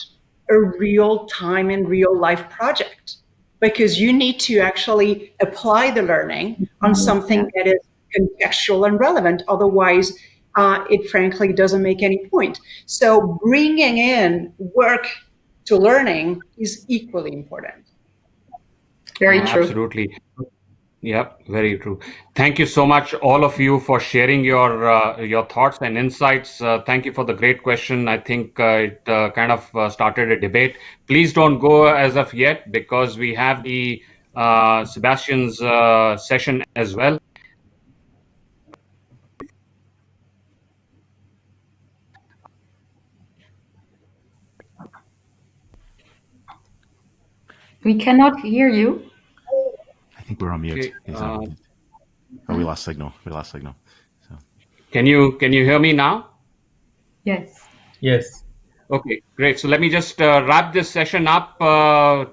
a real time and real life project, because you need to actually apply the learning on something that is contextual and relevant. Otherwise, it frankly doesn't make any point. So bringing in work to learning is equally important. Very true. Absolutely. Yep, very true. Thank you so much, all of you, for sharing your thoughts and insights. Thank you for the great question. I think it kind of started a debate. Please don't go as of yet, because we have the Sebastian's session as well. We cannot hear you. I think we're on mute. Okay, He's on mute. Oh, we lost signal. So. Can you hear me now? Yes. Yes. Okay, great. So let me just wrap this session up.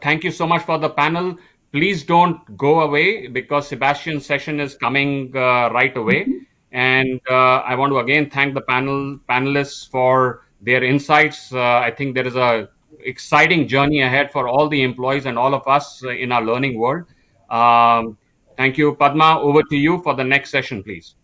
Thank you so much for the panel. Please don't go away, because Sebastian's session is coming right away. And I want to again thank the panelists for their insights. I think there is a exciting journey ahead for all the employees and all of us in our learning world. Thank you. Padma, over to you for the next session, please.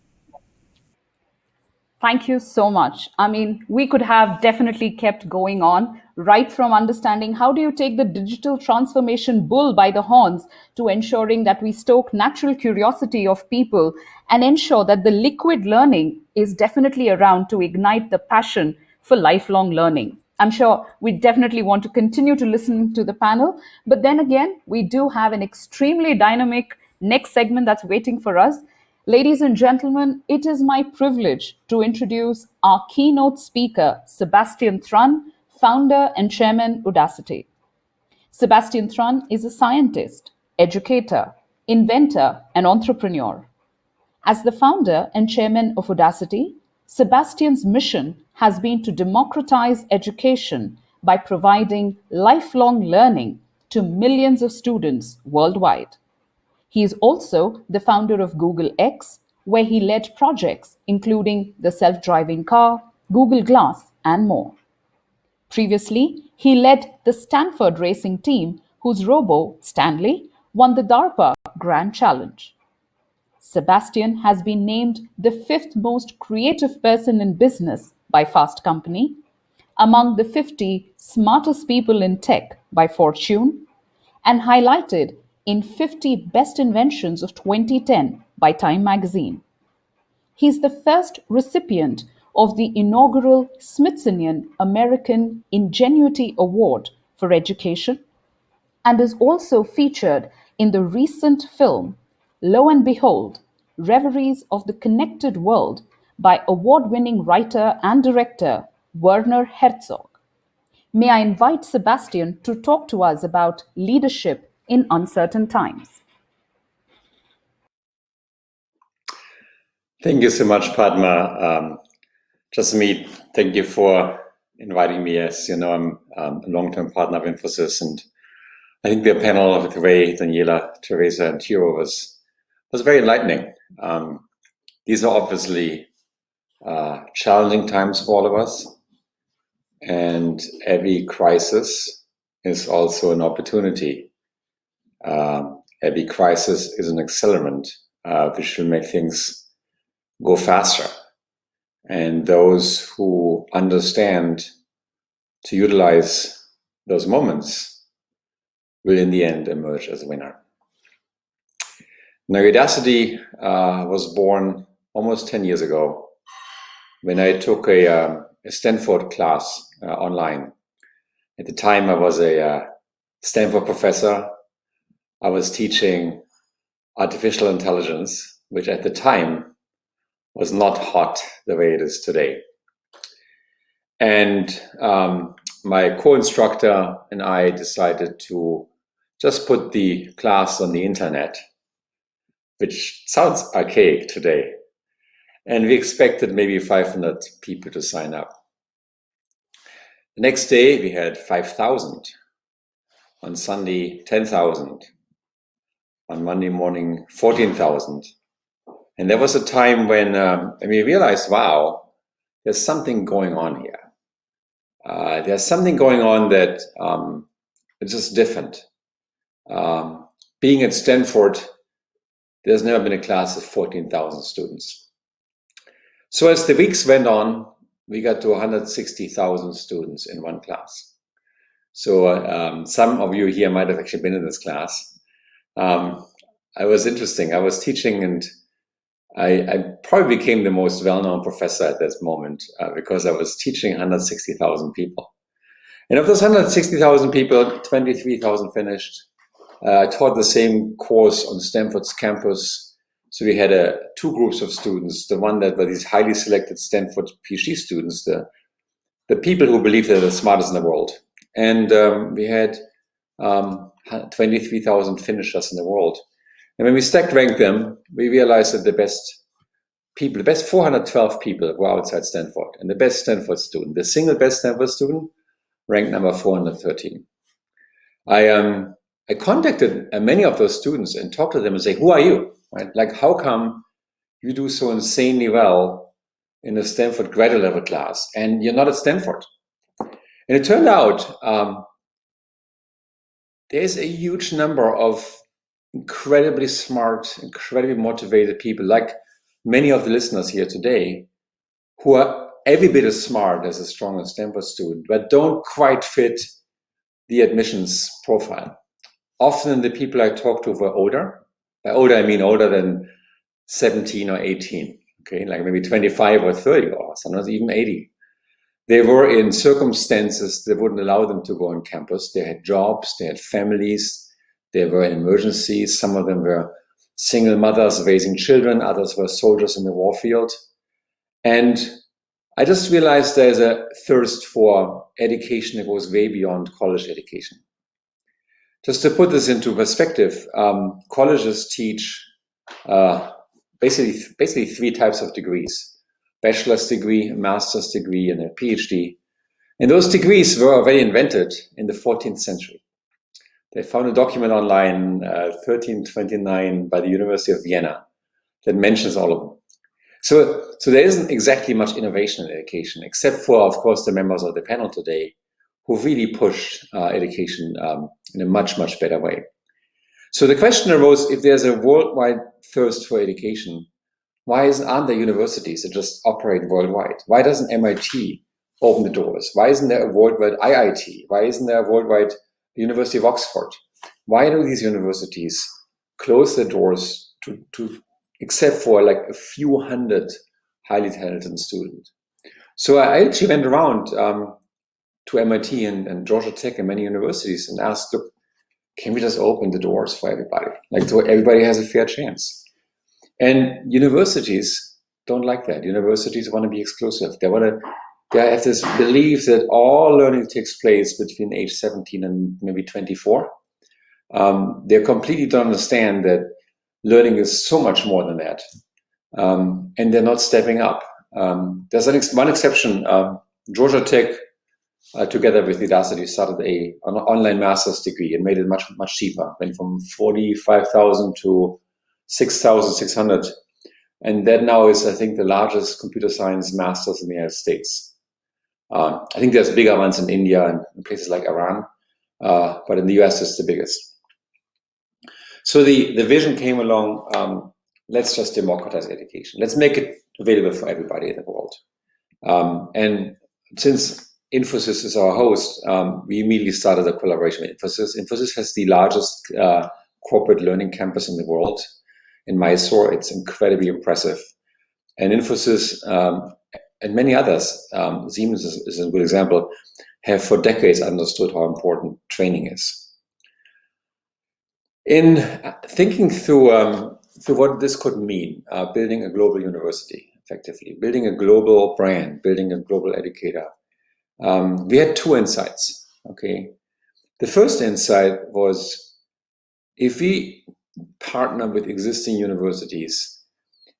Thank you so much. I mean, we could have definitely kept going on, right from understanding how do you take the digital transformation bull by the horns to ensuring that we stoke natural curiosity of people and ensure that the liquid learning is definitely around to ignite the passion for lifelong learning. I'm sure we definitely want to continue to listen to the panel, but then again, we do have an extremely dynamic next segment that's waiting for us. Ladies and gentlemen, it is my privilege to introduce our keynote speaker, Sebastian Thrun, founder and chairman, Udacity. Sebastian Thrun is a scientist, educator, inventor, and entrepreneur. As the founder and chairman of Udacity, Sebastian's mission has been to democratize education by providing lifelong learning to millions of students worldwide. He is also the founder of Google X, where he led projects including the self-driving car, Google Glass, and more. Previously, he led the Stanford racing team, whose robo, Stanley, won the DARPA Grand Challenge. Sebastian has been named the fifth most creative person in business by Fast Company, among the 50 smartest people in tech by Fortune, and highlighted in 50 best inventions of 2010 by Time magazine. He's the first recipient of the inaugural Smithsonian American Ingenuity Award for Education, and is also featured in the recent film Lo and Behold, Reveries of the Connected World by award-winning writer and director Werner Herzog. May I invite Sebastian to talk to us about leadership in uncertain times. Thank you so much, Padma. Jasmeet, thank you for inviting me. As you know, I'm a long-term partner of Infosys, and I think the panel with Ray, Daniela, Teresa, and Tiro was very enlightening. These are obviously challenging times for all of us, and every crisis is also an opportunity. Every crisis is an accelerant, which should make things go faster. And those who understand to utilize those moments will in the end emerge as a winner. Now, Udacity was born almost 10 years ago when I took a Stanford class online. At the time, I was a Stanford professor. I was teaching artificial intelligence, which at the time was not hot the way it is today. And my co-instructor and I decided to just put the class on the internet, which sounds archaic today. And we expected maybe 500 people to sign up. The next day we had 5,000. On Sunday, 10,000. On Monday morning, 14,000. And there was a time when we realized, wow, there's something going on here. There's something going on that it's just different. Being at Stanford, there's never been a class of 14,000 students. So as the weeks went on, we got to 160,000 students in one class. So some of you here might have actually been in this class. I was interesting. I was teaching, and I probably became the most well-known professor at this moment because I was teaching 160,000 people. And of those 160,000 people, 23,000 finished. I taught the same course on Stanford's campus. So we had two groups of students. The one that were these highly selected Stanford PhD students, the people who believe they're the smartest in the world. And we had 23,000 finishers in the world. And when we stack ranked them, we realized that the best 412 people were outside Stanford. And the best Stanford student, the single best Stanford student, ranked number 413. I contacted many of those students and talked to them and say, who are you? Right? Like, how come you do so insanely well in a Stanford graduate level class and you're not at Stanford? And it turned out there's a huge number of incredibly smart, incredibly motivated people, like many of the listeners here today, who are every bit as smart as a strong Stanford student, but don't quite fit the admissions profile. Often the people I talked to were older. By older, I mean older than 17 or 18, okay, like maybe 25 or 30 or sometimes even 80. They were in circumstances that wouldn't allow them to go on campus. They had jobs, they had families, they were in emergencies. Some of them were single mothers raising children, others were soldiers in the war field. And I just realized there's a thirst for education that goes way beyond college education. Just to put this into perspective, colleges teach basically three types of degrees: bachelor's degree, a master's degree, and a PhD. And those degrees were already invented in the 14th century. They found a document online, 1329, by the University of Vienna that mentions all of them. So there isn't exactly much innovation in education, except for, of course, the members of the panel today, who really push education in a much, much better way. So the question arose, if there's a worldwide thirst for education, why aren't there universities that just operate worldwide? Why doesn't MIT open the doors? Why isn't there a worldwide IIT? Why isn't there a worldwide University of Oxford? Why do these universities close their doors to except for like a few hundred highly talented students? So I actually went around to MIT and Georgia Tech and many universities and asked, look, can we just open the doors for everybody? Like, so everybody has a fair chance. And universities don't like that. Universities want to be exclusive. They have this belief that all learning takes place between age 17 and maybe 24. They completely don't understand that learning is so much more than that. And they're not stepping up. There's one exception. Georgia Tech, together with Udacity, started an online master's degree and made it much, much cheaper. Went from 45,000 to 6,600. And that now is, I think, the largest computer science master's in the United States. I think there's bigger ones in India and places like Iran, but in the US it's the biggest. So the vision came along, let's just democratize education. Let's make it available for everybody in the world. And since Infosys is our host, we immediately started a collaboration with Infosys. Infosys has the largest corporate learning campus in the world in Mysore. It's incredibly impressive. And Infosys and many others, Siemens is a good example, have for decades understood how important training is. In thinking through what this could mean, building a global university effectively, building a global brand, building a global educator, we had two insights. Okay, the first insight was, if we partner with existing universities,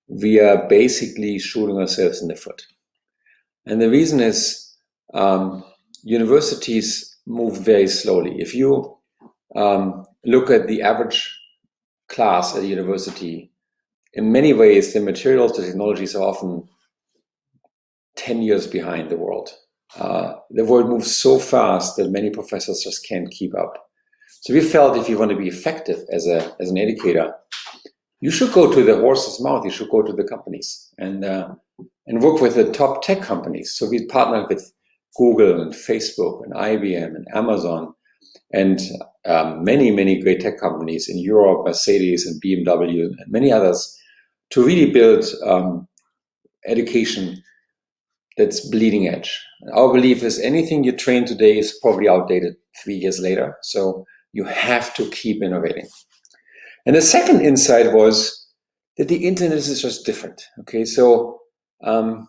we are basically shooting ourselves in the foot. And the reason is universities move very slowly. If you look at the average class at a university, in many ways, the materials, the technologies are often 10 years behind the world. The world moves so fast that many professors just can't keep up. So we felt if you want to be effective as an educator, you should go to the horse's mouth. You should go to the companies and and work with the top tech companies. So we partnered with Google and Facebook and IBM and Amazon and many, many great tech companies in Europe, Mercedes and BMW and many others, to really build education that's bleeding edge. Our belief is anything you train today is probably outdated 3 years later. So you have to keep innovating. And the second insight was that the internet is just different. Okay, so the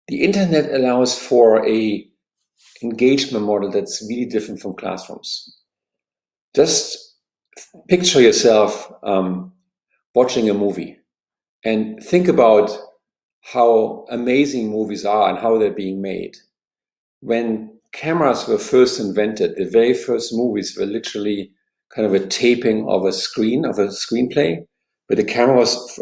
internet allows for a engagement model that's really different from classrooms. Just picture yourself watching a movie and think about how amazing movies are and how they're being made. When cameras were first invented, the very first movies were literally kind of a taping of a screenplay, where the camera was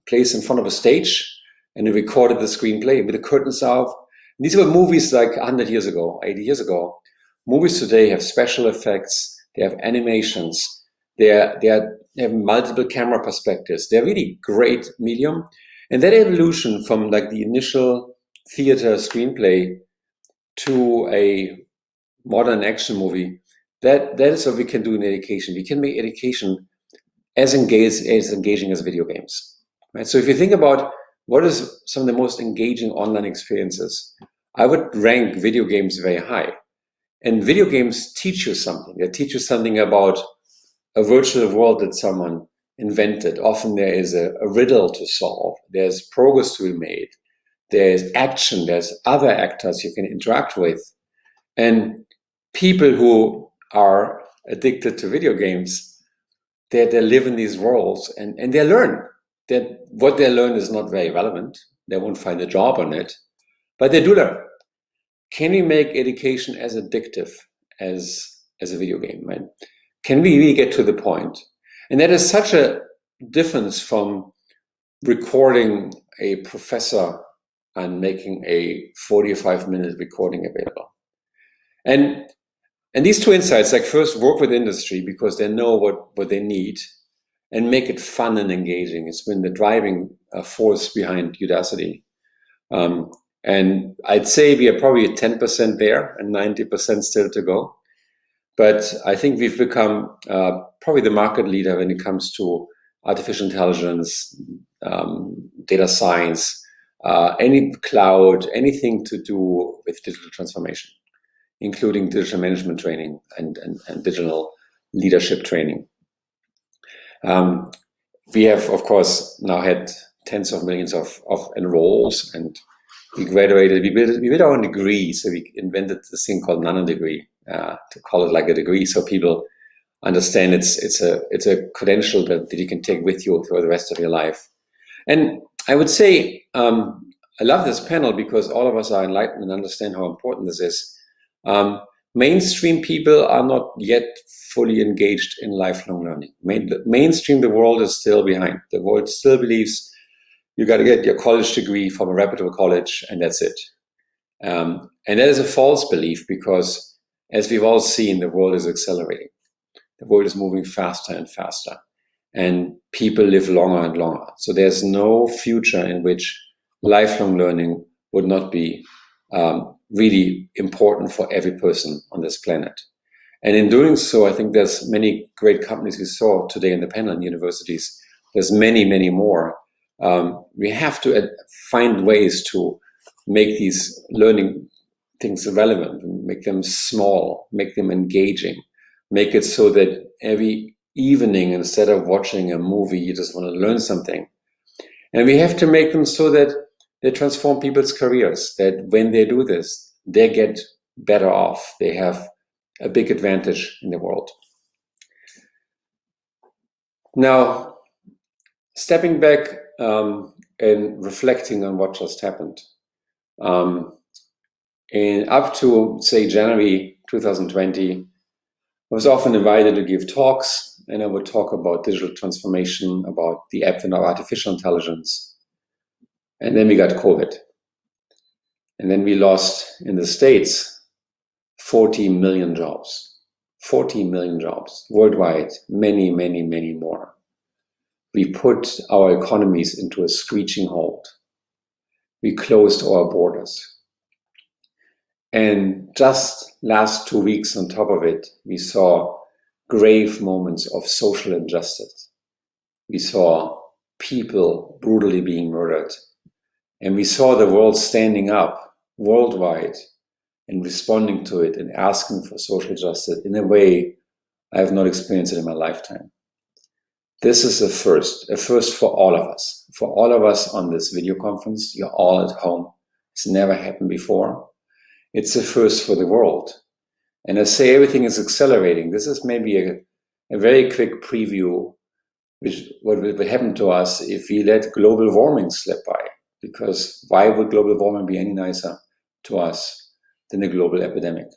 placed in front of a stage and it recorded the screenplay with the curtains off. These were movies like 100 years ago, 80 years ago. Movies today have special effects, they have animations, they have multiple camera perspectives. They're really great medium. And that evolution from like the initial theater screenplay to a modern action movie, that is what we can do in education. We can make education as engaging as video games. Right? So if you think about what is some of the most engaging online experiences, I would rank video games very high. And video games teach you something. They teach you something about a virtual world that someone invented. Often there is a riddle to solve. There's progress to be made. There's action. There's other actors you can interact with. And people who are addicted to video games, they live in these worlds and they learn that what they learn is not very relevant. They won't find a job on it, but they do learn. Can we make education as addictive as a video game, right? Can we really get to the point? And that is such a difference from recording a professor and making a 45-minute recording available. And these two insights, like first work with industry because they know what they need and make it fun and engaging. It's been the driving force behind Udacity. And I'd say we are probably at 10% there and 90% still to go. But I think we've become probably the market leader when it comes to artificial intelligence, data science, any cloud, anything to do with digital transformation, including digital management training and digital leadership training. We have, of course, now had tens of millions of enrolls, and we graduated. We built our own degree, so we invented this thing called nano-degree to call it like a degree, so people understand it's a credential that you can take with you for the rest of your life. And I would say I love this panel because all of us are enlightened and understand how important this is. Mainstream people are not yet fully engaged in lifelong learning. Mainstream, the world is still behind. The world still believes you got to get your college degree from a reputable college and that's it. And that is a false belief because, as we've all seen, the world is accelerating. The world is moving faster and faster, and people live longer and longer. So there's no future in which lifelong learning would not be really important for every person on this planet. And in doing so, I think there's many great companies we saw today in the panel and universities. There's many, many more. We have to find ways to make these learning things relevant, make them small, make them engaging, make it so that every evening, instead of watching a movie, you just want to learn something. And we have to make them so that they transform people's careers, that when they do this, they get better off. They have a big advantage in the world. Now, stepping back and reflecting on what just happened. And up to, say, January 2020, I was often invited to give talks, and I would talk about digital transformation, about the advent of artificial intelligence. And then we got COVID. And then we lost, in the States, 40 million jobs. 40 million jobs worldwide, many, many, many more. We put our economies into a screeching halt. we closed our borders. And just last 2 weeks on top of it, we saw grave moments of social injustice. We saw people brutally being murdered. And we saw the world standing up worldwide and responding to it and asking for social justice in a way I have not experienced it in my lifetime. This is a first for all of us on this video conference. You're all at home. It's never happened before. It's a first for the world. And I say everything is accelerating. This is maybe a very quick preview which what would happen to us if we let global warming slip by. Because why would global warming be any nicer to us than a global epidemic?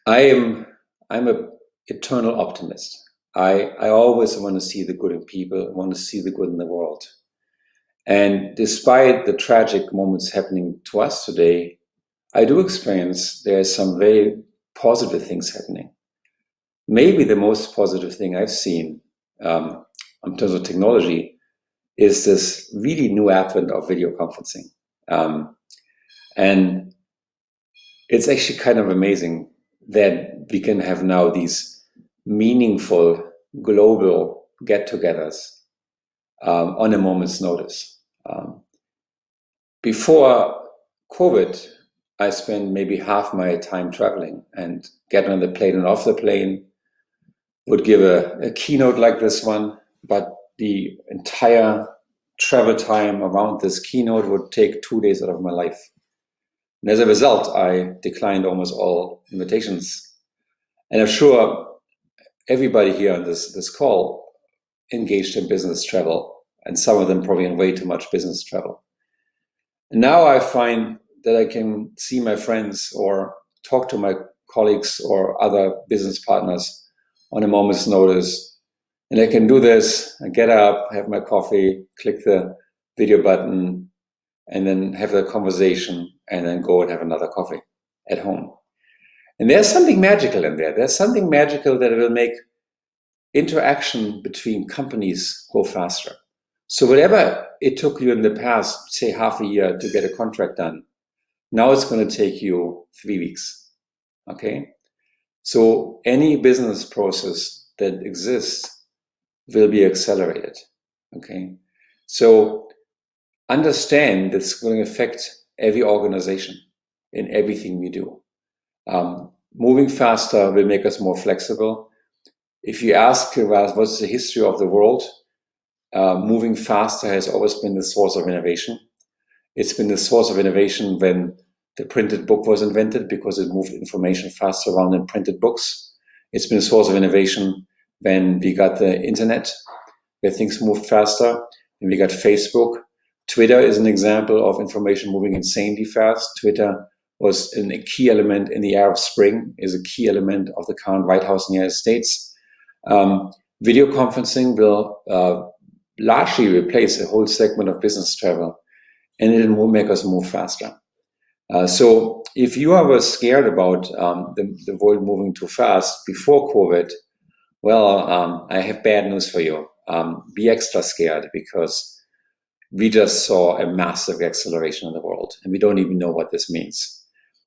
I'm an eternal optimist. I always want to see the good in people, I want to see the good in the world. And despite the tragic moments happening to us today, I do experience there are some very positive things happening. Maybe the most positive thing I've seen in terms of technology is this really new advent of video conferencing. And it's actually kind of amazing that we can have now these meaningful global get-togethers on a moment's notice. Before COVID, I spent maybe half my time traveling and get on the plane and off the plane, would give a keynote like this one, but the entire travel time around this keynote would take 2 days out of my life. And as a result, I declined almost all invitations. And I'm sure everybody here on this call engaged in business travel, and some of them probably in way too much business travel. And now I find that I can see my friends or talk to my colleagues or other business partners on a moment's notice. And I can do this, I get up, have my coffee, click the video button, and then have a conversation, and then go and have another coffee at home. And there's something magical in there. There's something magical that will make interaction between companies go faster. So whatever it took you in the past, say half a year to get a contract done, now it's going to take you 3 weeks. Okay? So any business process that exists will be accelerated. Okay? So understand that's going to affect every organization in everything we do. Moving faster will make us more flexible. If you ask about what's the history of the world, moving faster has always been the source of innovation. It's been the source of innovation when the printed book was invented because it moved information faster around than printed books. It's been a source of innovation when we got the internet, where things moved faster. When we got Facebook. Twitter is an example of information moving insanely fast. Twitter was a key element in the Arab Spring, is a key element of the current White House in the United States. Video conferencing will largely replace a whole segment of business travel, and it will make us move faster. So if you were scared about the world moving too fast before COVID, well, I have bad news for you. Be extra scared, because we just saw a massive acceleration in the world, and we don't even know what this means.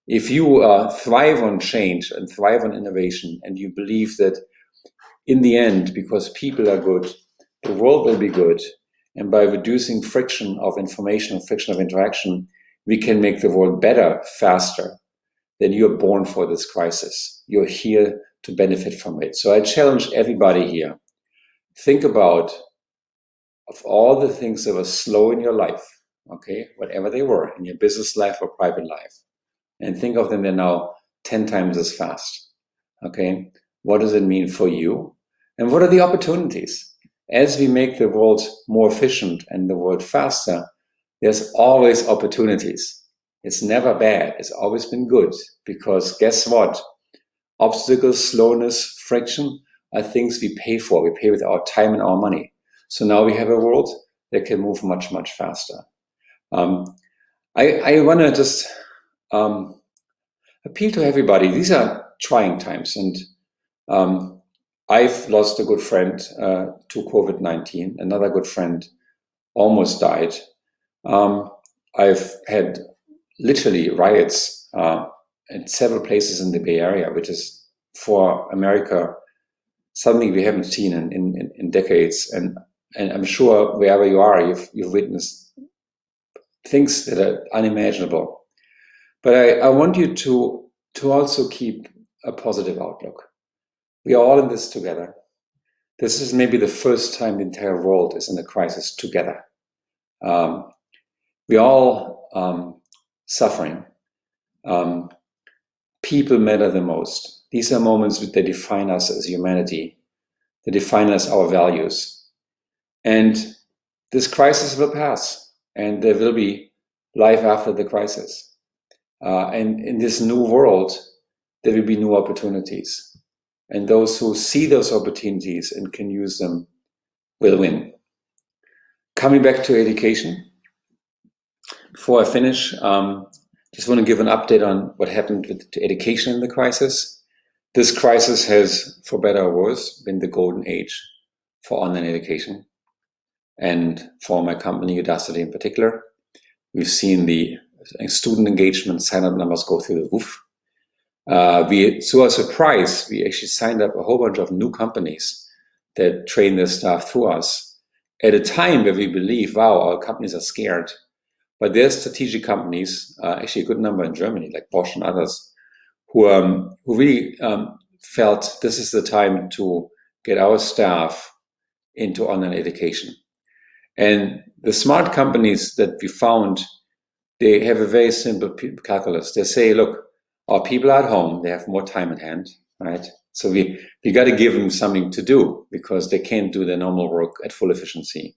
If you thrive on change and thrive on innovation, and you believe that in the end, because people are good, the world will be good, and by reducing friction of information and friction of interaction, we can make the world better, faster, then you're born for this crisis. You're here to benefit from it. So I challenge everybody here, think about of all the things that were slow in your life, okay, whatever they were, in your business life or private life, and think of them, they're now 10 times as fast, okay? What does it mean for you? And what are the opportunities? As we make the world more efficient and the world faster, there's always opportunities. It's never bad. It's always been good, because guess what? Obstacles, slowness, friction are things we pay for. We pay with our time and our money. So now we have a world that can move much, much faster. I want to just appeal to everybody. These are trying times, and I've lost a good friend to COVID-19. Another good friend almost died. I've had literally riots in several places in the Bay Area, which is for America something we haven't seen in decades. And I'm sure wherever you are, you've witnessed things that are unimaginable. But I want you to also keep a positive outlook. We are all in this together. This is maybe the first time the entire world is in a crisis together. We all suffering. People matter the most. These are moments that define us as humanity, that define us, our values. And this crisis will pass, and there will be life after the crisis. And in this new world, there will be new opportunities. And those who see those opportunities and can use them will win. Coming back to education, before I finish, just want to give an update on what happened with education in the crisis. This crisis has, for better or worse, been the golden age for online education. And for my company, Udacity in particular, we've seen the student engagement sign-up numbers go through the roof. To our surprise, we actually signed up a whole bunch of new companies that train their staff through us at a time where we believe, wow, our companies are scared. But there's strategic companies, actually a good number in Germany, like Bosch and others, who really felt this is the time to get our staff into online education. And the smart companies that we found, they have a very simple calculus. They say, look, our people are at home, they have more time at hand, right? So we got to give them something to do because they can't do their normal work at full efficiency.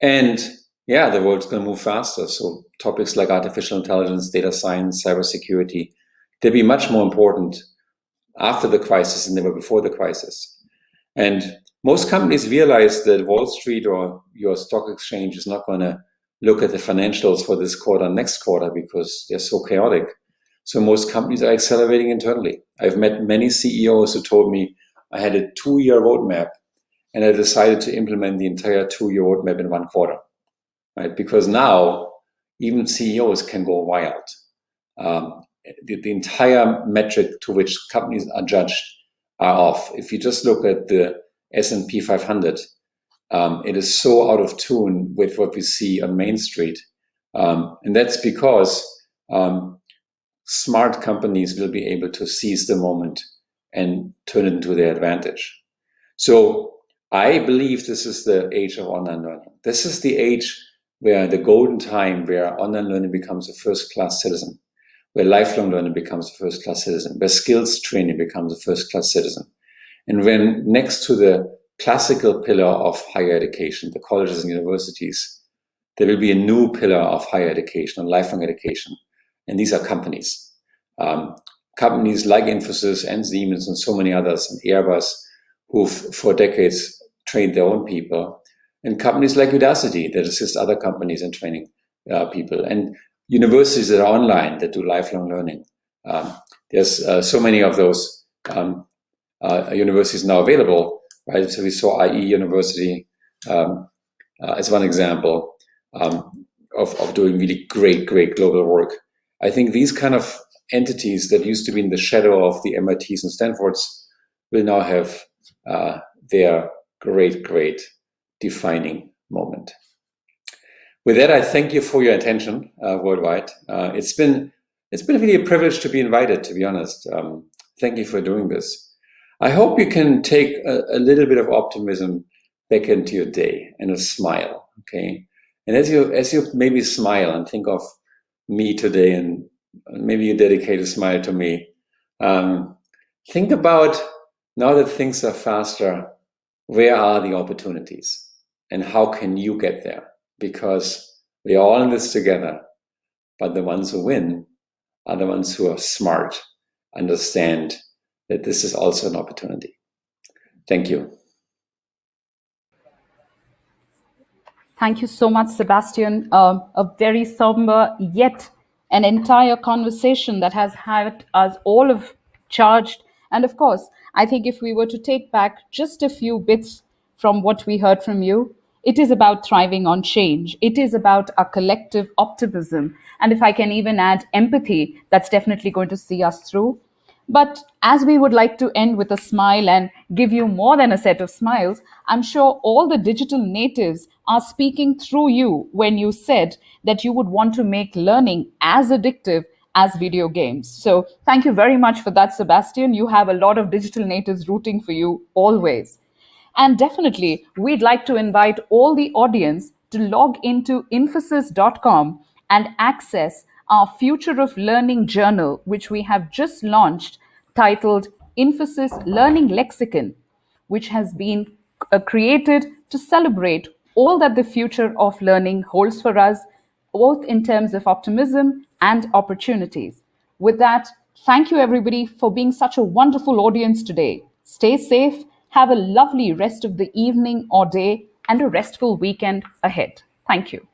And yeah, the world's going to move faster. So topics like artificial intelligence, data science, cybersecurity, they'll be much more important after the crisis than they were before the crisis. And most companies realize that Wall Street or your stock exchange is not going to look at the financials for this quarter, next quarter, because they're so chaotic. So most companies are accelerating internally. I've met many CEOs who told me I had a 2-year roadmap and I decided to implement the entire 2-year roadmap in 1 quarter, right? Because now even CEOs can go wild. The entire metric to which companies are judged are off. If you just look at the S&P 500, it is so out of tune with what we see on Main Street. And that's because smart companies will be able to seize the moment and turn it into their advantage. So I believe this is the age of online learning. This is the age where the golden time where online learning becomes a first-class citizen, where lifelong learning becomes a first-class citizen, where skills training becomes a first-class citizen. And when next to the classical pillar of higher education, the colleges and universities, there will be a new pillar of higher education and lifelong education. And these are companies. Companies like Infosys and Siemens and so many others, and Airbus, who've for decades trained their own people. And companies like Udacity that assist other companies in training people. And universities that are online that do lifelong learning. There's so many of those universities now available, right? So we saw IE University as one example of doing really great global work. I think these kind of entities that used to be in the shadow of the MITs and Stanfords will now have their great defining moment. With that, I thank you for your attention worldwide. It's been really a privilege to be invited, to be honest. Thank you for doing this. I hope you can take a little bit of optimism back into your day and a smile, okay? And as you maybe smile and think of me today, and maybe you dedicate a smile to me, think about now that things are faster, where are the opportunities and how can you get there? Because we are all in this together, but the ones who win are the ones who are smart, understand that this is also an opportunity. Thank you. Thank you so much, Sebastian. A very somber yet an entire conversation that has had us all of charged. And of course, I think if we were to take back just a few bits from what we heard from you, It is about thriving on change. It is about a collective optimism. And if I can even add empathy, that's definitely going to see us through. But as we would like to end with a smile and give you more than a set of smiles, I'm sure all the digital natives are speaking through you when you said that you would want to make learning as addictive as video games. So thank you very much for that, Sebastian. You have a lot of digital natives rooting for you always. And definitely, we'd like to invite all the audience to log into infosys.com and access our Future of Learning journal, which we have just launched, titled Infosys Learning Lexicon, which has been created to celebrate all that the future of learning holds for us, both in terms of optimism and opportunities. With that, thank you everybody for being such a wonderful audience today. Stay safe, have a lovely rest of the evening or day, and a restful weekend ahead. Thank you.